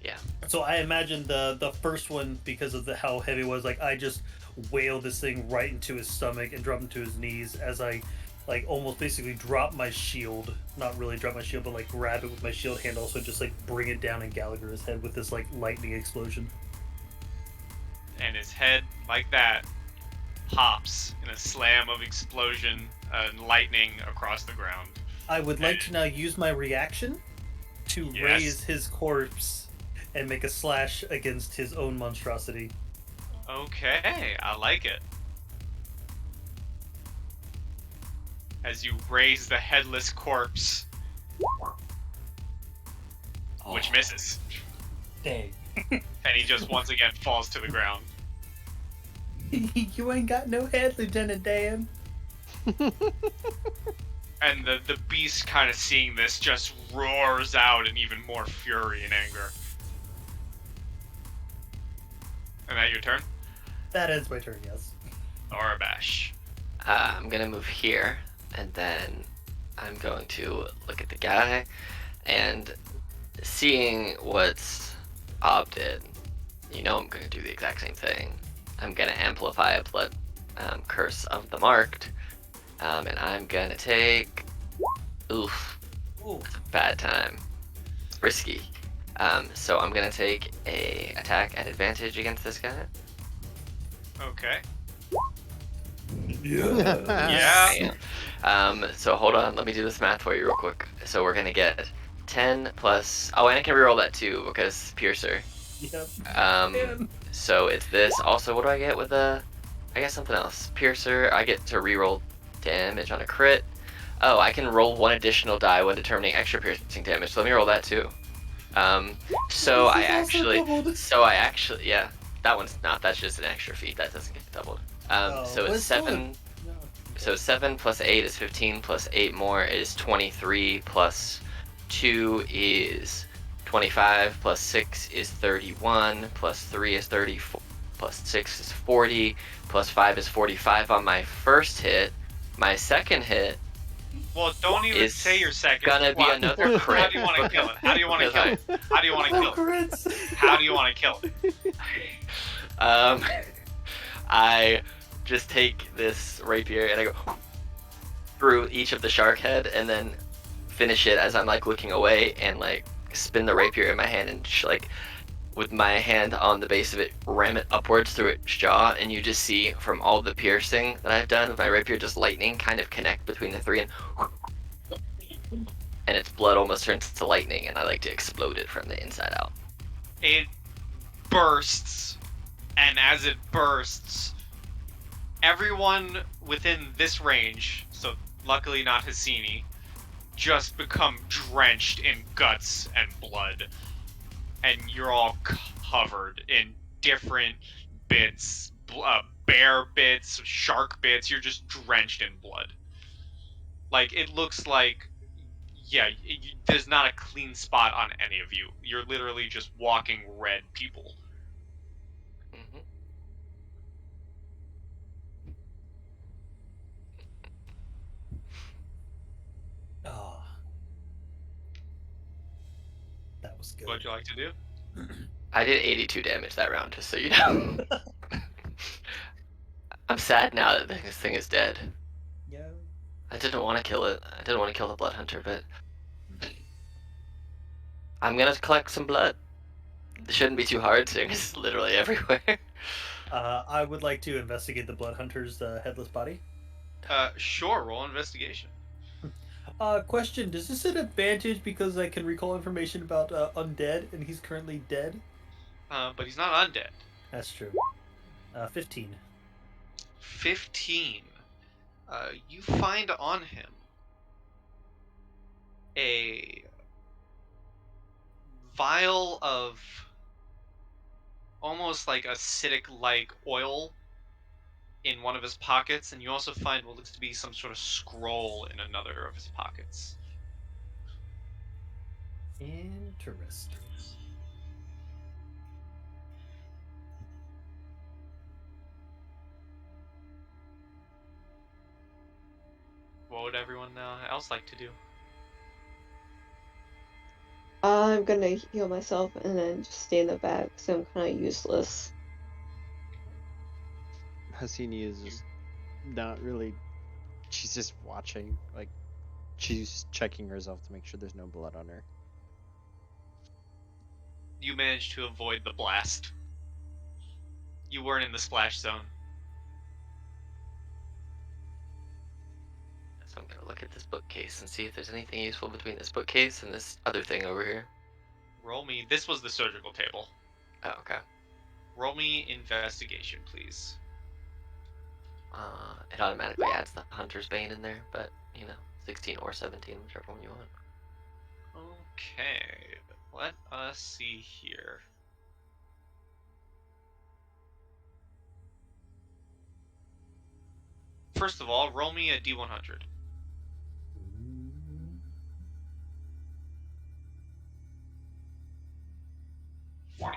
Yeah. so I imagine the first one, because of how heavy it was, like I just wail this thing right into his stomach and drop him to his knees as I like almost basically drop my shield. Not really drop my shield, but like grab it with my shield handle, so just like bring it down in Gallagher's head with this like lightning explosion. And his head, like that, pops in a slam of explosion and lightning across the ground. I would like to now use my reaction to Yes. raise his corpse and make a slash against his own monstrosity. Okay, I like it. As you raise the headless corpse, which misses. Dang. And he just once again falls to the ground. You ain't got no head, Lieutenant Dan. And the beast, kind of seeing this, just roars out in even more fury and anger. And that your turn? That ends my turn, yes. Arabash. I'm gonna move here, and then I'm going to look at the guy, and seeing what Ob did, you know I'm gonna do the exact same thing. I'm gonna amplify a blood curse of the marked, and I'm gonna take. Oof, Ooh. bad time. Risky. So I'm gonna take a attack at advantage against this guy. Okay. Yeah. Bam. So hold on, let me do this math for you real quick. So we're gonna get 10 plus. Oh, and I can reroll that too because Piercer. Yep. Um, so it's this. Also, what do I get with the? I get something else. Piercer. I get to reroll damage on a crit. Oh, I can roll one additional die when determining extra piercing damage. So let me roll that too. So This I is also actually, doubled. yeah, that one's not. That's just an extra feat. That doesn't get doubled. So it's 7. No. So 7 plus 8 is 15, plus 8 more is 23, plus 2 is 25, plus 6 is 31, plus 3 is 34, plus 6 is 40, plus 5 is 45 on my first hit. My second hit Well, don't even is say your second. gonna be What? another How crit. do you want to kill it? How do you want to kill it? How do you want to kill it? Crits. How do you want to kill it? I just take this rapier and I go through each of the shark head and then finish it as I'm like looking away and like spin the rapier in my hand and like with my hand on the base of it ram it upwards through its jaw, and you just see from all the piercing that I've done with my rapier just lightning kind of connect between the three and its blood almost turns to lightning, and I like to explode it from the inside out. It bursts, and as it bursts, everyone within this range, so luckily not Hassini, just become drenched in guts and blood. And you're all covered in different bits, bear bits, shark bits. You're just drenched in blood. Like, it looks like, yeah, there's not a clean spot on any of you. You're literally just walking red people. Mm-hmm. Oh. That was good. What'd you like to do? I did 82 damage that round, just so you know. I'm sad now that this thing is dead. Yeah. I didn't want to kill it. I didn't want to kill the blood hunter, but I'm gonna collect some blood. It shouldn't be too hard, seeing it's literally everywhere. I would like to investigate the blood hunter's headless body. Sure, roll investigation. Question: does this an advantage because I can recall information about undead and he's currently dead? but he's not undead. That's true. 15. 15. You find on him a vial of almost like acidic-like oil in one of his pockets, and you also find what looks to be some sort of scroll in another of his pockets. Interesting. What would everyone else like to do? I'm gonna heal myself and then just stay in the back because I'm kind of useless. Hasini is just not really. She's just watching. Like, she's checking herself to make sure there's no blood on her. You managed to avoid the blast. You weren't in the splash zone. So I'm gonna look at this bookcase and see if there's anything useful between this bookcase and this other thing over here. Roll me. This was the surgical table. Oh, okay. Roll me investigation, please. It automatically adds the Hunter's Bane in there, but, 16 or 17, whichever one you want. Okay, let us see here. First of all, roll me a D100. 45.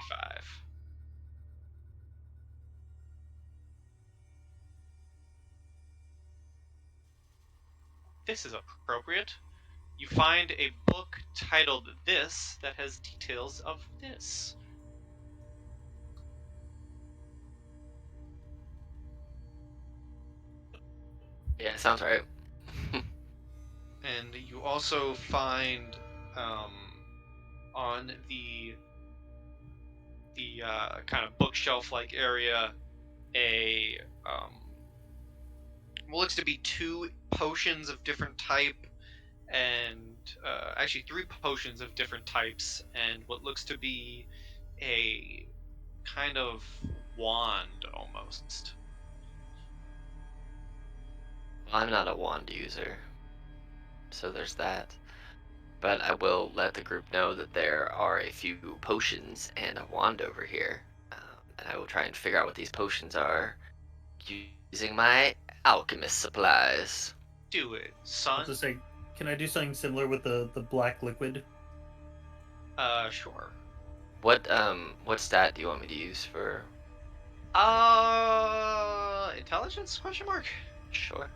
This is appropriate. You find a book titled This that has details of this. Yeah, sounds right. And you also find on the kind of bookshelf-like area a what looks to be 2 potions of different type, and actually 3 potions of different types, and what looks to be a kind of wand almost. I'm not a wand user, so there's that. But I will let the group know that there are a few potions and a wand over here. And I will try and figure out what these potions are using my alchemist supplies. Do it, I son. was just saying, can I do something similar with the black liquid? Sure. What stat do you want me to use for? Intelligence? Question mark. Sure.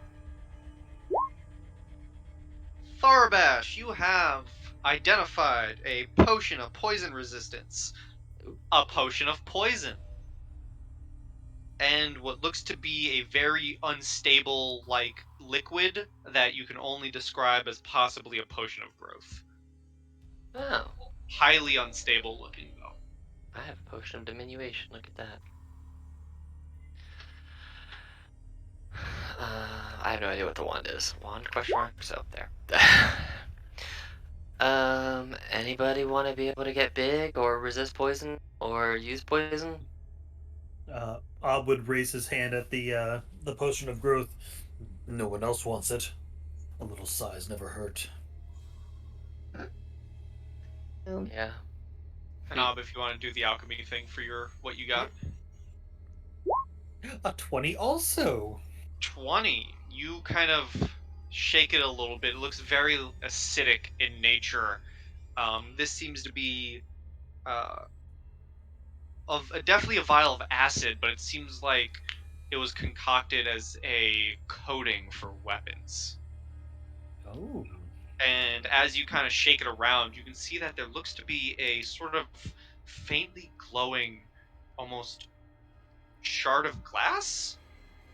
Tharabash, you have identified a potion of poison resistance, a potion of poison, and what looks to be a very unstable, like, liquid that you can only describe as possibly a potion of growth. Oh, Highly unstable looking, though. I have a potion of diminution. Look at that. I have no idea what the wand is. Wand question mark? So there. Anybody want to be able to get big or resist poison or use poison? Ob would raise his hand at the potion of growth. No one else wants it. A little size never hurt. Yeah. And Ob, if you want to do the alchemy thing for what you got. A 20 also. 20. You kind of shake it a little bit. It looks very acidic in nature. This seems to be definitely a vial of acid, but it seems like it was concocted as a coating for weapons. Oh. And as you kind of shake it around, you can see that there looks to be a sort of faintly glowing, almost shard of glass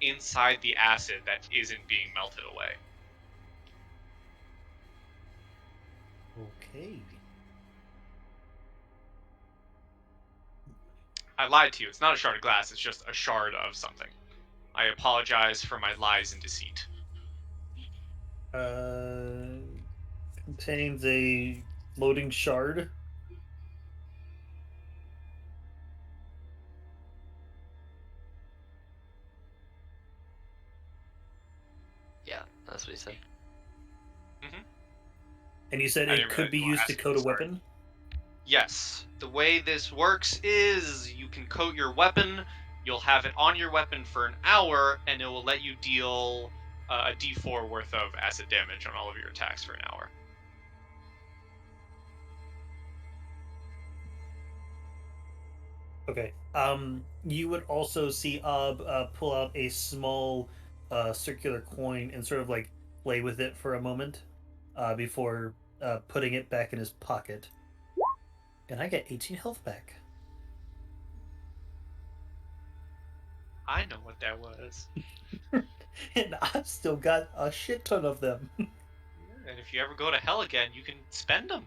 inside the acid that isn't being melted away. Okay. I lied to you. It's not a shard of glass. It's just a shard of something. I apologize for my lies and deceit. Contains a floating shard. That's what he said. And you said I it didn't could realize be you were used to asking, coat a sorry. weapon? Yes. The way this works is you can coat your weapon, you'll have it on your weapon for an hour, and it will let you deal a d4 worth of acid damage on all of your attacks for an hour. Okay. You would also see Ob pull out a small circular coin and sort of like play with it for a moment before putting it back in his pocket. And I get 18 health back. I know what that was. And I've still got a shit ton of them. And if you ever go to hell again, you can spend them.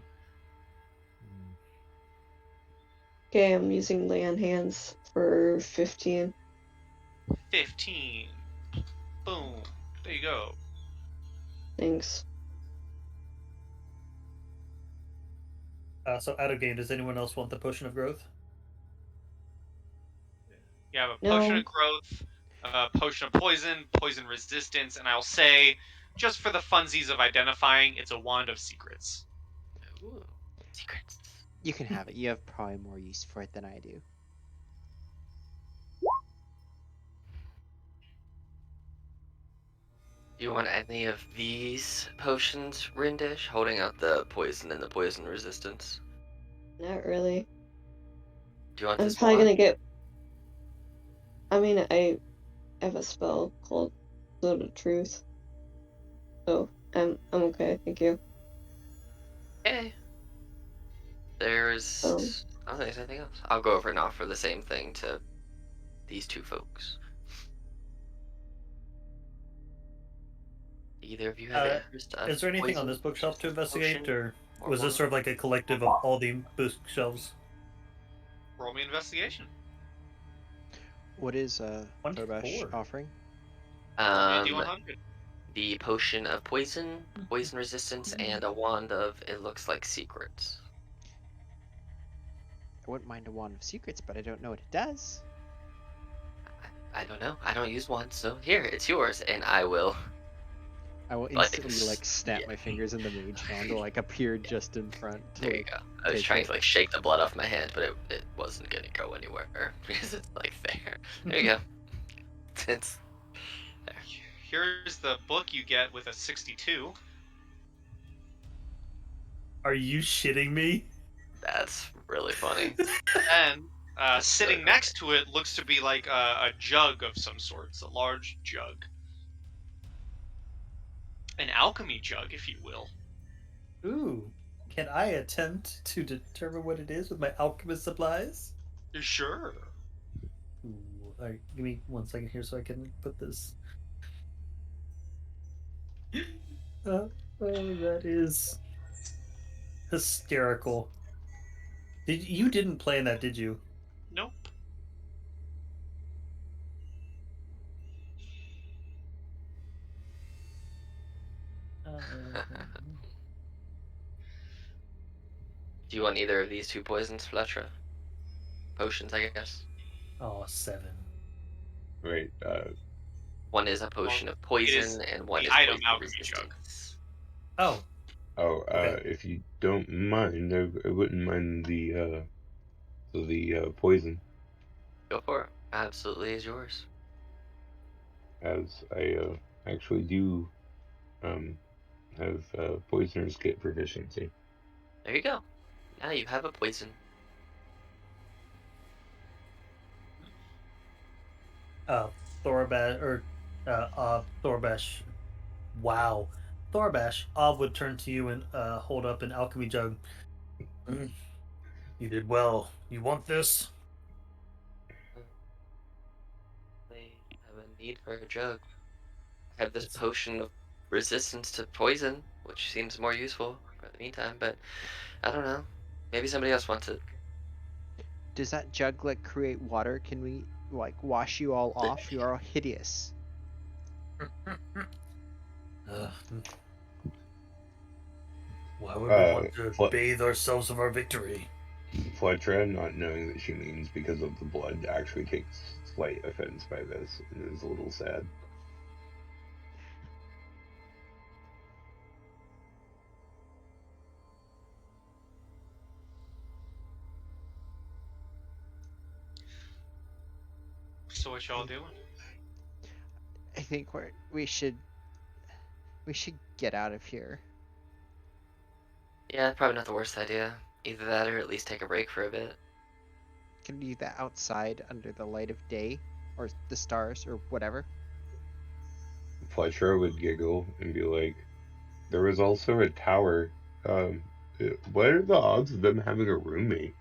Okay, I'm using lay on hands for 15. 15. Boom. There you go. Thanks. So out of game, does anyone else want the potion of growth? You have a potion No. of growth, a potion of poison, poison resistance, and I'll say, just for the funsies of identifying, it's a wand of secrets. Ooh, secrets. You can have it. You have probably more use for it than I do. Do you want any of these potions, Rindish? Holding out the poison and the poison resistance. Not really. Do you want I'm this probably wand? gonna get. I mean, I have a spell called Sword of Truth. So, I'm okay, thank you. Okay. There's. I don't think there's anything else. I'll go over and offer the same thing to these two folks. Either of you have interest of Is there anything on poison, this bookshelf to investigate, potion, or or was this wand? sort of like a collective of all the bookshelves? Roll me investigation. What is Thorbash 24. offering? Roll me a Um, d100. the potion of poison, poison resistance, and a wand of it looks like secrets. I wouldn't mind a wand of secrets, but I don't know what it does. I don't know. I don't use wands, so here, it's yours, and I will. I will Like, instantly like snap yeah. my fingers and the mage wand will like appear just in front to There you like go. I was take trying it. to like shake the blood off my hand, but it wasn't gonna go anywhere because it's like there. There you go. It's there. Here's the book you get with a 62. Are you shitting me? That's really funny. And That's sitting really next to it looks to be like a jug of some sorts, a large jug. An alchemy jug, if you will. Ooh. Can I attempt to determine what it is with my alchemist supplies? Sure. Ooh. Alright, give me 1 second here so I can put this. Oh, that is hysterical. You didn't plan that, did you? Nope. Do you want either of these two poisons, Fletcher? Potions, I guess. Oh, 7. Right. One is a potion of poison, and one The is item poison alchemy jug. resistance. Oh, okay. If you don't mind, I wouldn't mind the poison, Go for it. Absolutely is yours. as I actually do um have poisoners get proficiency. There you go. Now you have a poison. Uh, Thorbash, or, Thorbash. Wow. Thorbash, Ob would turn to you and hold up an alchemy jug. Mm, you did well. You want this? They have a need for a jug. I have this It's potion of resistance to poison, which seems more useful for the meantime, but I don't know. Maybe somebody else wants it. Does that jug like create water? Can we like wash you all off? You are all hideous. uh, why would we Uh, want to Fle- bathe ourselves of our victory? Fletcher, not knowing that she means because of the blood, actually takes slight offense by this and is a little sad. So what y'all doing? I think we should get out of here. Yeah, probably not the worst idea. Either that or at least take a break for a bit. Can we do that outside under the light of day, or the stars, or whatever? Fletcher would giggle and be like, "There was also a tower. Um, what are the odds of them having a roommate?"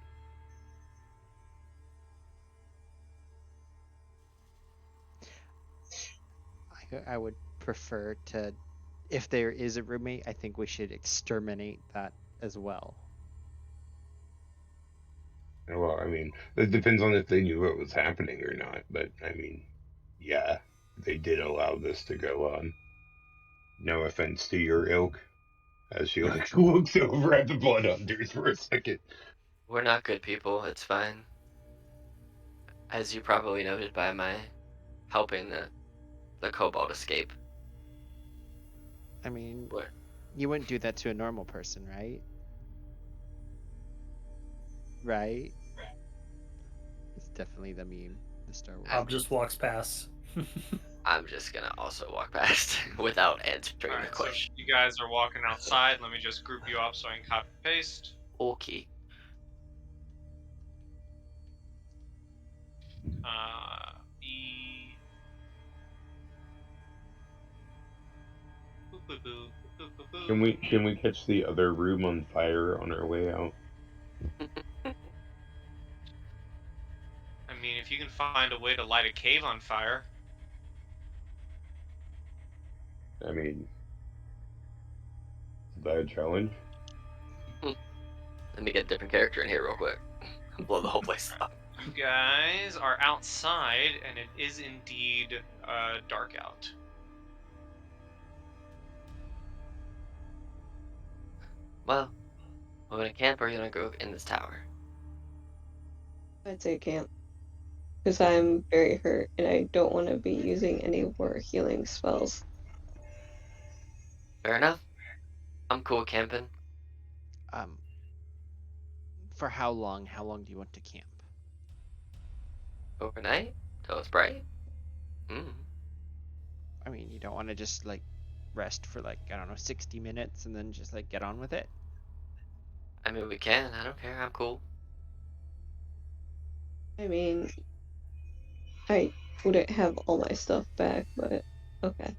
I would prefer to, if there is a roommate, I think we should exterminate that as well. Well, I mean, it depends on if they knew what was happening or not. But I mean, yeah, they did allow this to go on. No offense to your ilk, as she like looks over at the blood hunters for a second. We're not good people, it's fine. As you probably noted by my helping the kobold escape. I mean, What? you wouldn't do that to a normal person, right? Right? It's definitely the meme, the Star Wars. Bob just walks past. I'm just gonna also walk past without answering the Alright, so question. you guys are walking outside. Let me just group you up so I can copy paste. Okay. E. Boop, boop, boop, boop, boop, boop. Can we catch the other room on fire on our way out? I mean, if you can find a way to light a cave on fire. I mean, is that a challenge? Let me get a different character in here real quick. Blow the whole place up. You guys are outside, and it is indeed dark out. Well, we're gonna camp or are you gonna go in this tower? I'd say camp. Because I'm very hurt and I don't want to be using any more healing spells. Fair enough. I'm cool camping. For how long? How long do you want to camp? Overnight? Till it's bright? I mean, you don't want to just like rest for like, I don't know, 60 minutes and then just like get on with it? I mean, we can. I don't care. I'm cool. I mean, I wouldn't have all my stuff back, but okay.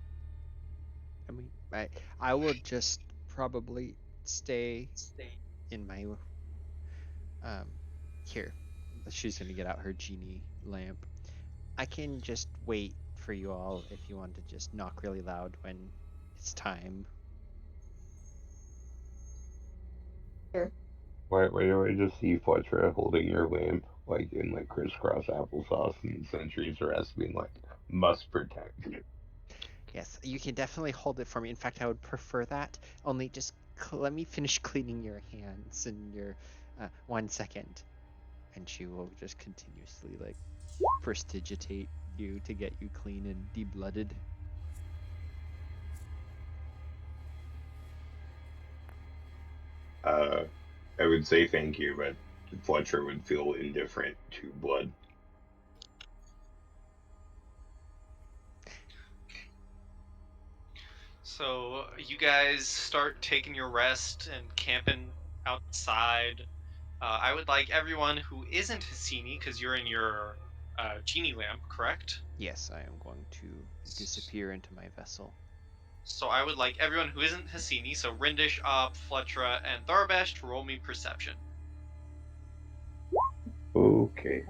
I mean, I will just probably stay in my here. She's gonna get out her genie lamp. I can just wait for you all if you want to just knock really loud when it's time. Why do I just see Fletcher holding your lamp like in like crisscross applesauce and Century's rest being like, must protect? Yes, you can definitely hold it for me. In fact, I would prefer that. Only just let me finish cleaning your hands and your 1 second. And she will just continuously like prestigitate you to get you clean and deblooded. I would say thank you, but Fletcher would feel indifferent to blood. So you guys start taking your rest and camping outside. I would like everyone who isn't Hassini, because you're in your genie lamp, correct? Yes, I am going to disappear into my vessel. So I would like everyone who isn't Hassini, so Rindish, Ob, Fletcher, and Thorbash, to roll me perception. Okay.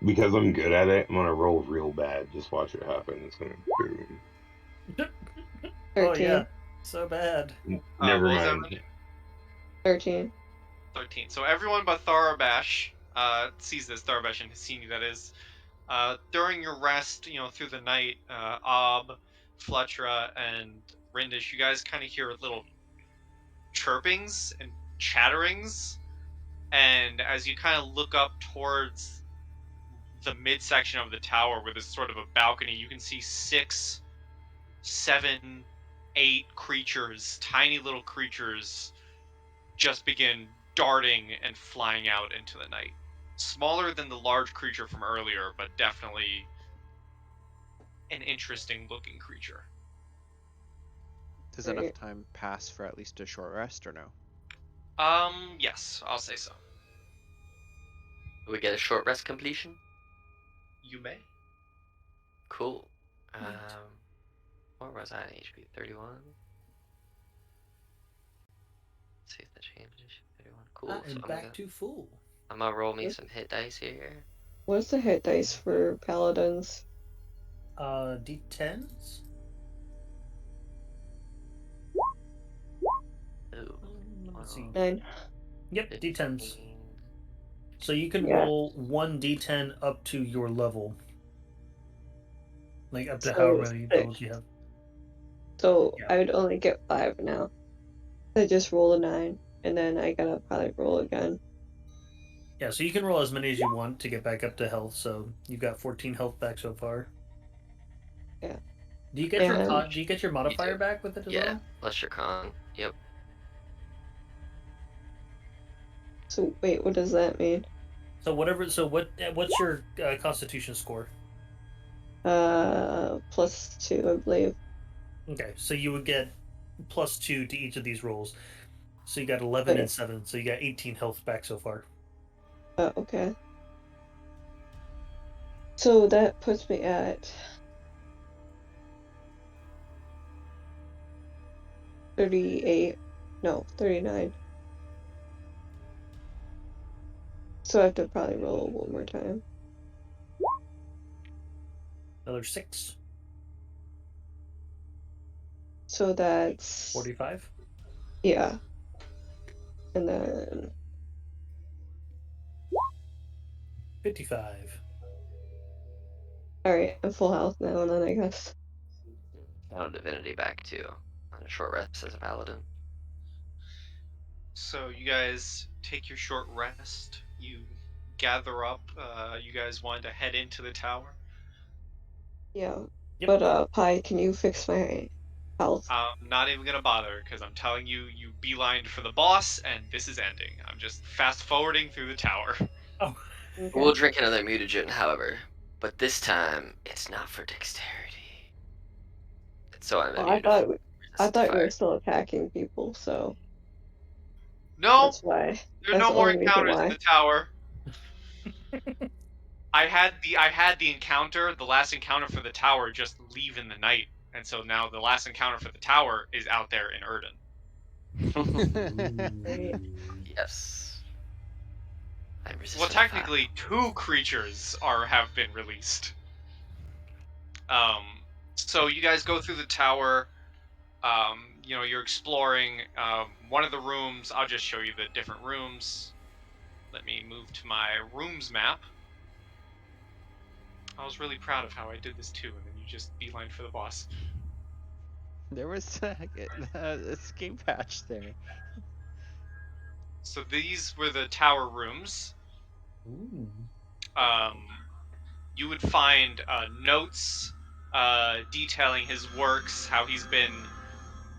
Because I'm good at it, I'm gonna roll real bad. Just watch it happen. It's gonna boom. 13. Oh yeah, so bad. Never what was that, mind. 13. 13. So everyone but Thorbash sees this, Thorbash and Hassini, that is. During your rest, through the night, Ob, Fletcher, and Rindish, you guys kind of hear little chirpings and chatterings. And as you kind of look up towards the midsection of the tower where there's sort of a balcony, you can see 6, 7, 8 creatures, tiny little creatures, just begin darting and flying out into the night. Smaller than the large creature from earlier, but definitely an interesting looking creature. Does enough Right. time pass for at least a short rest or no? Yes, I'll say so. Do we get a short rest completion? You may. Cool. What was I in HP? 31? Let's see if that changes. 31. Cool. I So am back to full. I'm gonna roll me some hit dice here. What's the hit dice for paladins? D10s? Ooh. Let's see. 9. Yep, D10s. 15. So you can Yeah. roll 1d10 up to your level. Like up to So however many 6. levels you have. So Yeah. I would only get 5 now. I just roll a 9, and then I gotta probably roll again. Yeah, so you can roll as many as you want to get back up to health. So you've got 14 health back so far. Yeah. Do you get your And- do you get your modifier do. back with it as Yeah, well? plus your con. Yep. So wait, what does that mean? So what's your constitution score? +2, I believe. Okay, so you would get +2 to each of these rolls. So you got 11 and Wait. 7, so you got 18 health back so far. Okay. So that puts me at 38. No, 39. So I have to probably roll one more time. Another 6, So that's 45. yeah. And then 55. alright, I'm full health now, and then I guess. Found divinity back too. On a short rest as a paladin. So you guys take your short rest. You gather up. You guys wanted to head into the tower. Yeah. Yep. But Pi, can you fix my health? I'm not even gonna bother because I'm telling you, you beelined for the boss, and this is ending. I'm just fast forwarding through the tower. Oh, Okay. We'll drink another mutagen, however, but this time it's not for dexterity. It's so I'm Well, immune to I resist thought we fire. were still attacking people, so No, that's why. there are That's no the more only reason encounters in why. the tower. I had the encounter, the last encounter for the tower, just leave in the night, and so now the last encounter for the tower is out there in Erden. Right. Yes. I resist Well, fire. technically, 2 creatures have been released. So you guys go through the tower. You're exploring one of the rooms. I'll just show you the different rooms. Let me move to my rooms map. I was really proud of how I did this too, and then you just beeline for the boss. There was a escape hatch there. So these were the tower rooms. ooh. You would find notes detailing his works, how he's been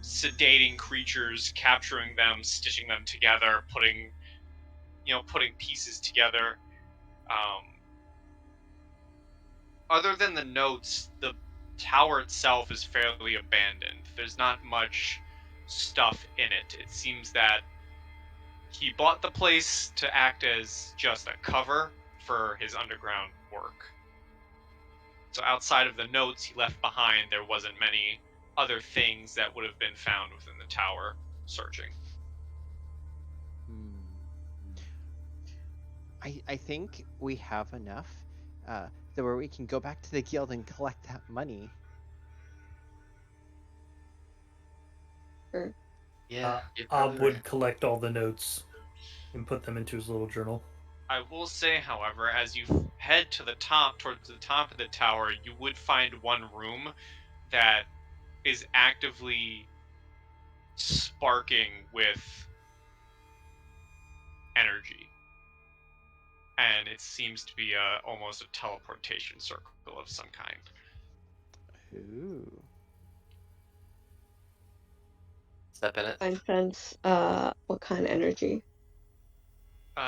sedating creatures, capturing them, stitching them together, putting pieces together. Other than the notes, the tower itself is fairly abandoned. There's not much stuff in it. It seems that he bought the place to act as just a cover for his underground work. So outside of the notes he left behind, there wasn't many other things that would have been found within the tower searching. I think we have enough that where we can go back to the guild and collect that money. Sure. Yeah, you're Ob probably would right. collect all the notes and put them into his little journal. I will say, however, as you head to the top, towards the top of the tower, you would find one room that is actively sparking with energy. And it seems to be almost a teleportation circle of some kind. Ooh. Step in it. Find sense. What kind of energy?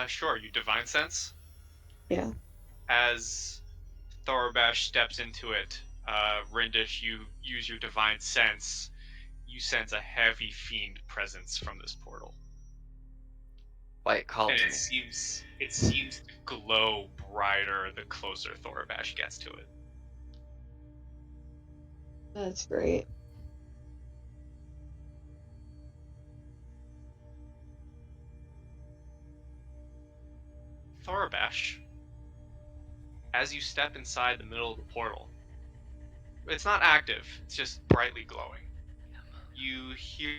Sure, you divine sense. Yeah. As Thorbash steps into it, Rindish, you use your divine sense. You sense a heavy fiend presence from this portal, Quiet called and to it me. seems to glow brighter the closer Thorbash gets to it. That's great. Thorbash, as you step inside the middle of the portal, it's not active, it's just brightly glowing. You hear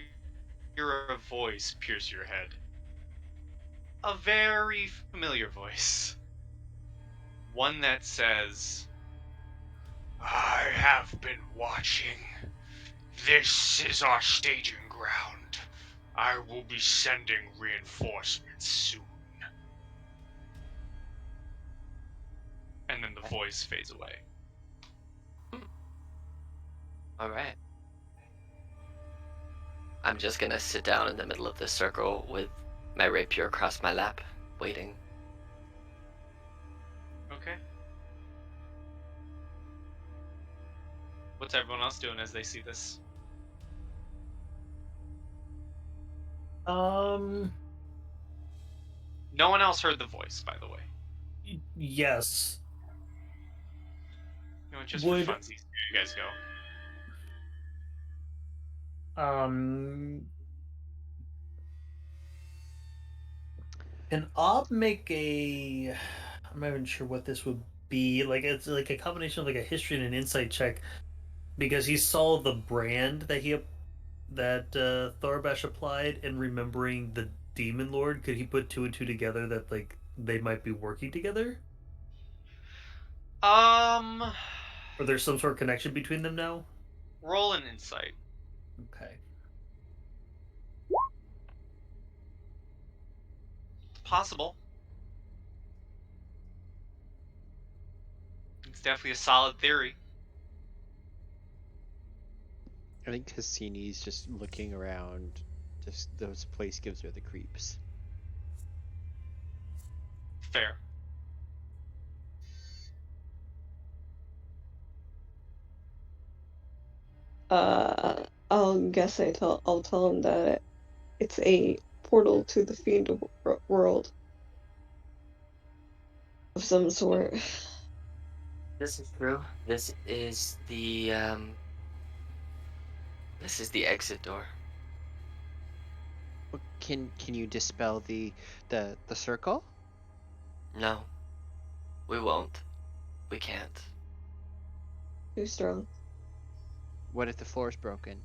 a voice pierce your head. A very familiar voice. One that says, I have been watching. This is our staging ground. I will be sending reinforcements soon. And then the voice fades away. All right. I'm just gonna sit down in the middle of this circle with my rapier across my lap, waiting. Okay. What's everyone else doing as they see this? Um, No one else heard the voice, by the way. yes. You know, just for Would funsies, you guys go. um can Ob make a? I'm not even sure what this would be. Like it's like a combination of like a history and an insight check because he saw the brand that Thorbash applied, and remembering the Demon Lord, could he put two and two together that like they might be working together, Um, or there's some sort of connection between them now? roll an insight. Okay. Possible. It's definitely a solid theory. I think Cassini's just looking around. Just this place gives her the creeps. Fair. I'll tell him that it's a portal to the fiend world of some sort. This is true. This is the exit door. Can you dispel the circle? No, we won't. We can't. Too strong. What if the floor's broken?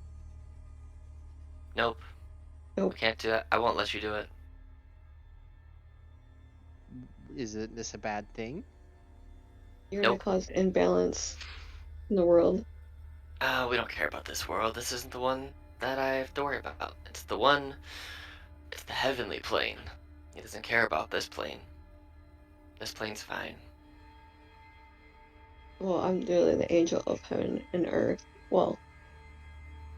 Nope. Nope. We can't do that. I won't let you do it. Isn't this a bad thing? You're gonna Nope. cause imbalance in the world. We don't care about this world. This isn't the one that I have to worry about. It's the heavenly plane. He doesn't care about this plane. This plane's fine. Well, I'm literally the angel of heaven and earth. Well,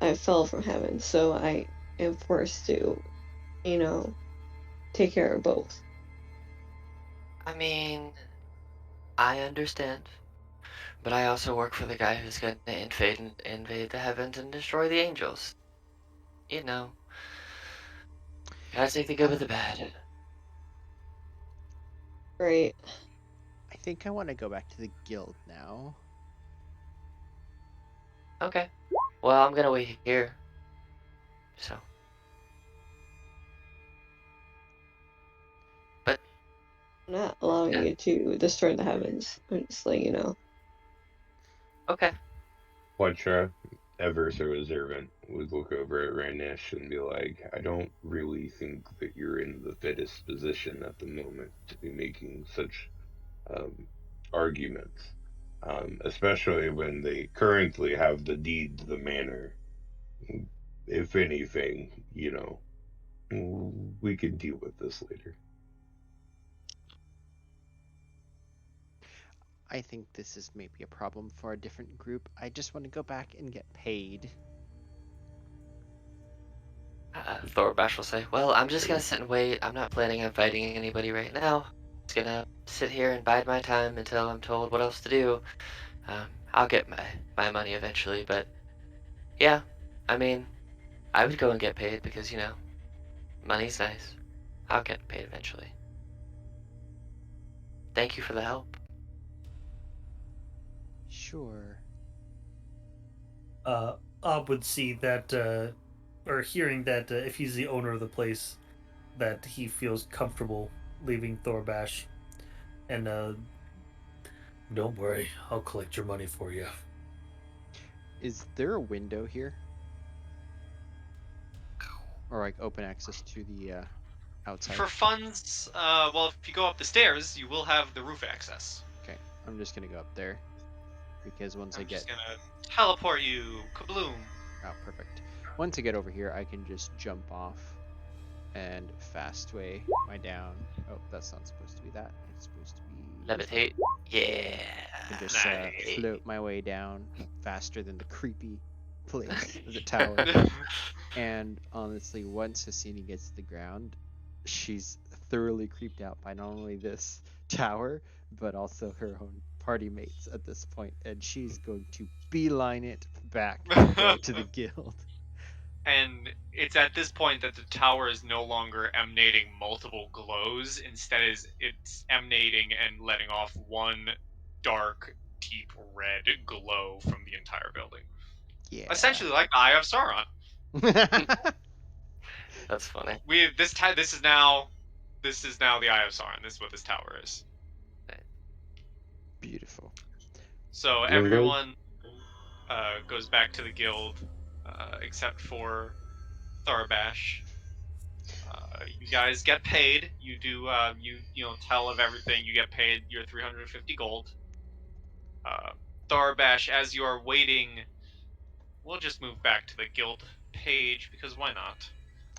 I fell from heaven, so I am forced to, you know, take care of both. I mean, I understand. But I also work for the guy who's gonna invade the heavens and destroy the angels. You know, gotta take the good with the bad. Great. I think I want to go back to the guild now. Okay. Well, I'm gonna wait here. So, but I'm not allowing yeah, you to destroy the heavens. I'm just letting you know. okay. Fletcher, ever so observant, would look over at Ranish and be like, I don't really think that you're in the fittest position at the moment to be making such um, arguments, especially when they currently have the deed to the manor. If anything, we can deal with this later. I think this is maybe a problem for a different group. I just want to go back and get paid. Thorbash will say, "Well, I'm just gonna sit and wait. I'm not planning on fighting anybody right now. Just gonna sit here and bide my time until I'm told what else to do. I'll get my money eventually, but yeah, I mean, I would go and get paid because, money's nice. I'll get paid eventually. Thank you for the help." Sure. Ob would see that, or hearing that if he's the owner of the place, that he feels comfortable leaving Thorbash. And don't worry, I'll collect your money for you. Is there a window here? Or like open access to the outside? For funds, well, if you go up the stairs, you will have the roof access. Okay, I'm just gonna go up there because once I I'm get just gonna teleport you, kabloom. oh, perfect. Once I get over here, I can just jump off and fast way my down. Oh, that's not supposed to be that. It's supposed to be this one. Levitate? Yeah. And just Nice. float my way down faster than the creepy place, the tower. And honestly, once Hassini gets to the ground, she's thoroughly creeped out by not only this tower, but also her own party mates at this point, and she's going to beeline it back to go to the guild. And it's at this point that the tower is no longer emanating multiple glows. Instead, it's emanating and letting off one dark, deep red glow from the entire building. Yeah. Essentially, like the Eye of Sauron. That's funny. This is now the Eye of Sauron. This is what this tower is. Beautiful. So Ringo? everyone goes back to the guild, except for Thorbash. You guys get paid. You do tell of everything. You get paid your 350 gold. Thorbash, as you are waiting, we'll just move back to the guild page because why not?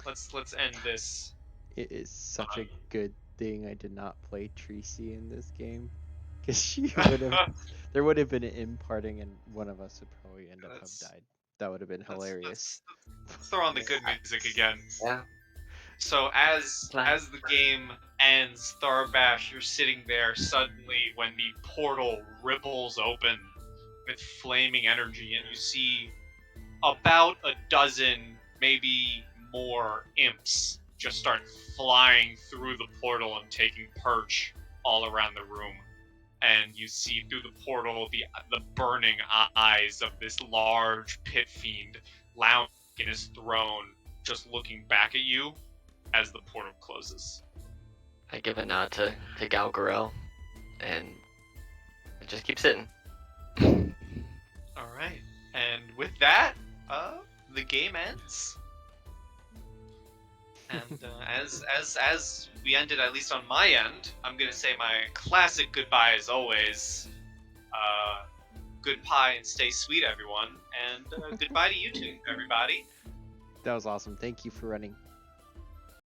Let's end this. It is such a good thing I did not play Tracy in this game, because she would have. There would have been an imparting, and one of us would probably end up have died. That would have been hilarious. Let's throw on the good music again. Yeah. So as the game ends, Thorbash, you're sitting there suddenly when the portal ripples open with flaming energy, and you see about a dozen, maybe more imps just start flying through the portal and taking perch all around the room. And you see through the portal the burning eyes of this large pit fiend lounging in his throne, just looking back at you as the portal closes. I give a nod to Galgarel and I just keep sitting. All right, and with that, the game ends. And as we ended, at least on my end, I'm gonna say my classic goodbye as always. Good pie and stay sweet, everyone, and goodbye to you two, everybody. That was awesome. Thank you for running.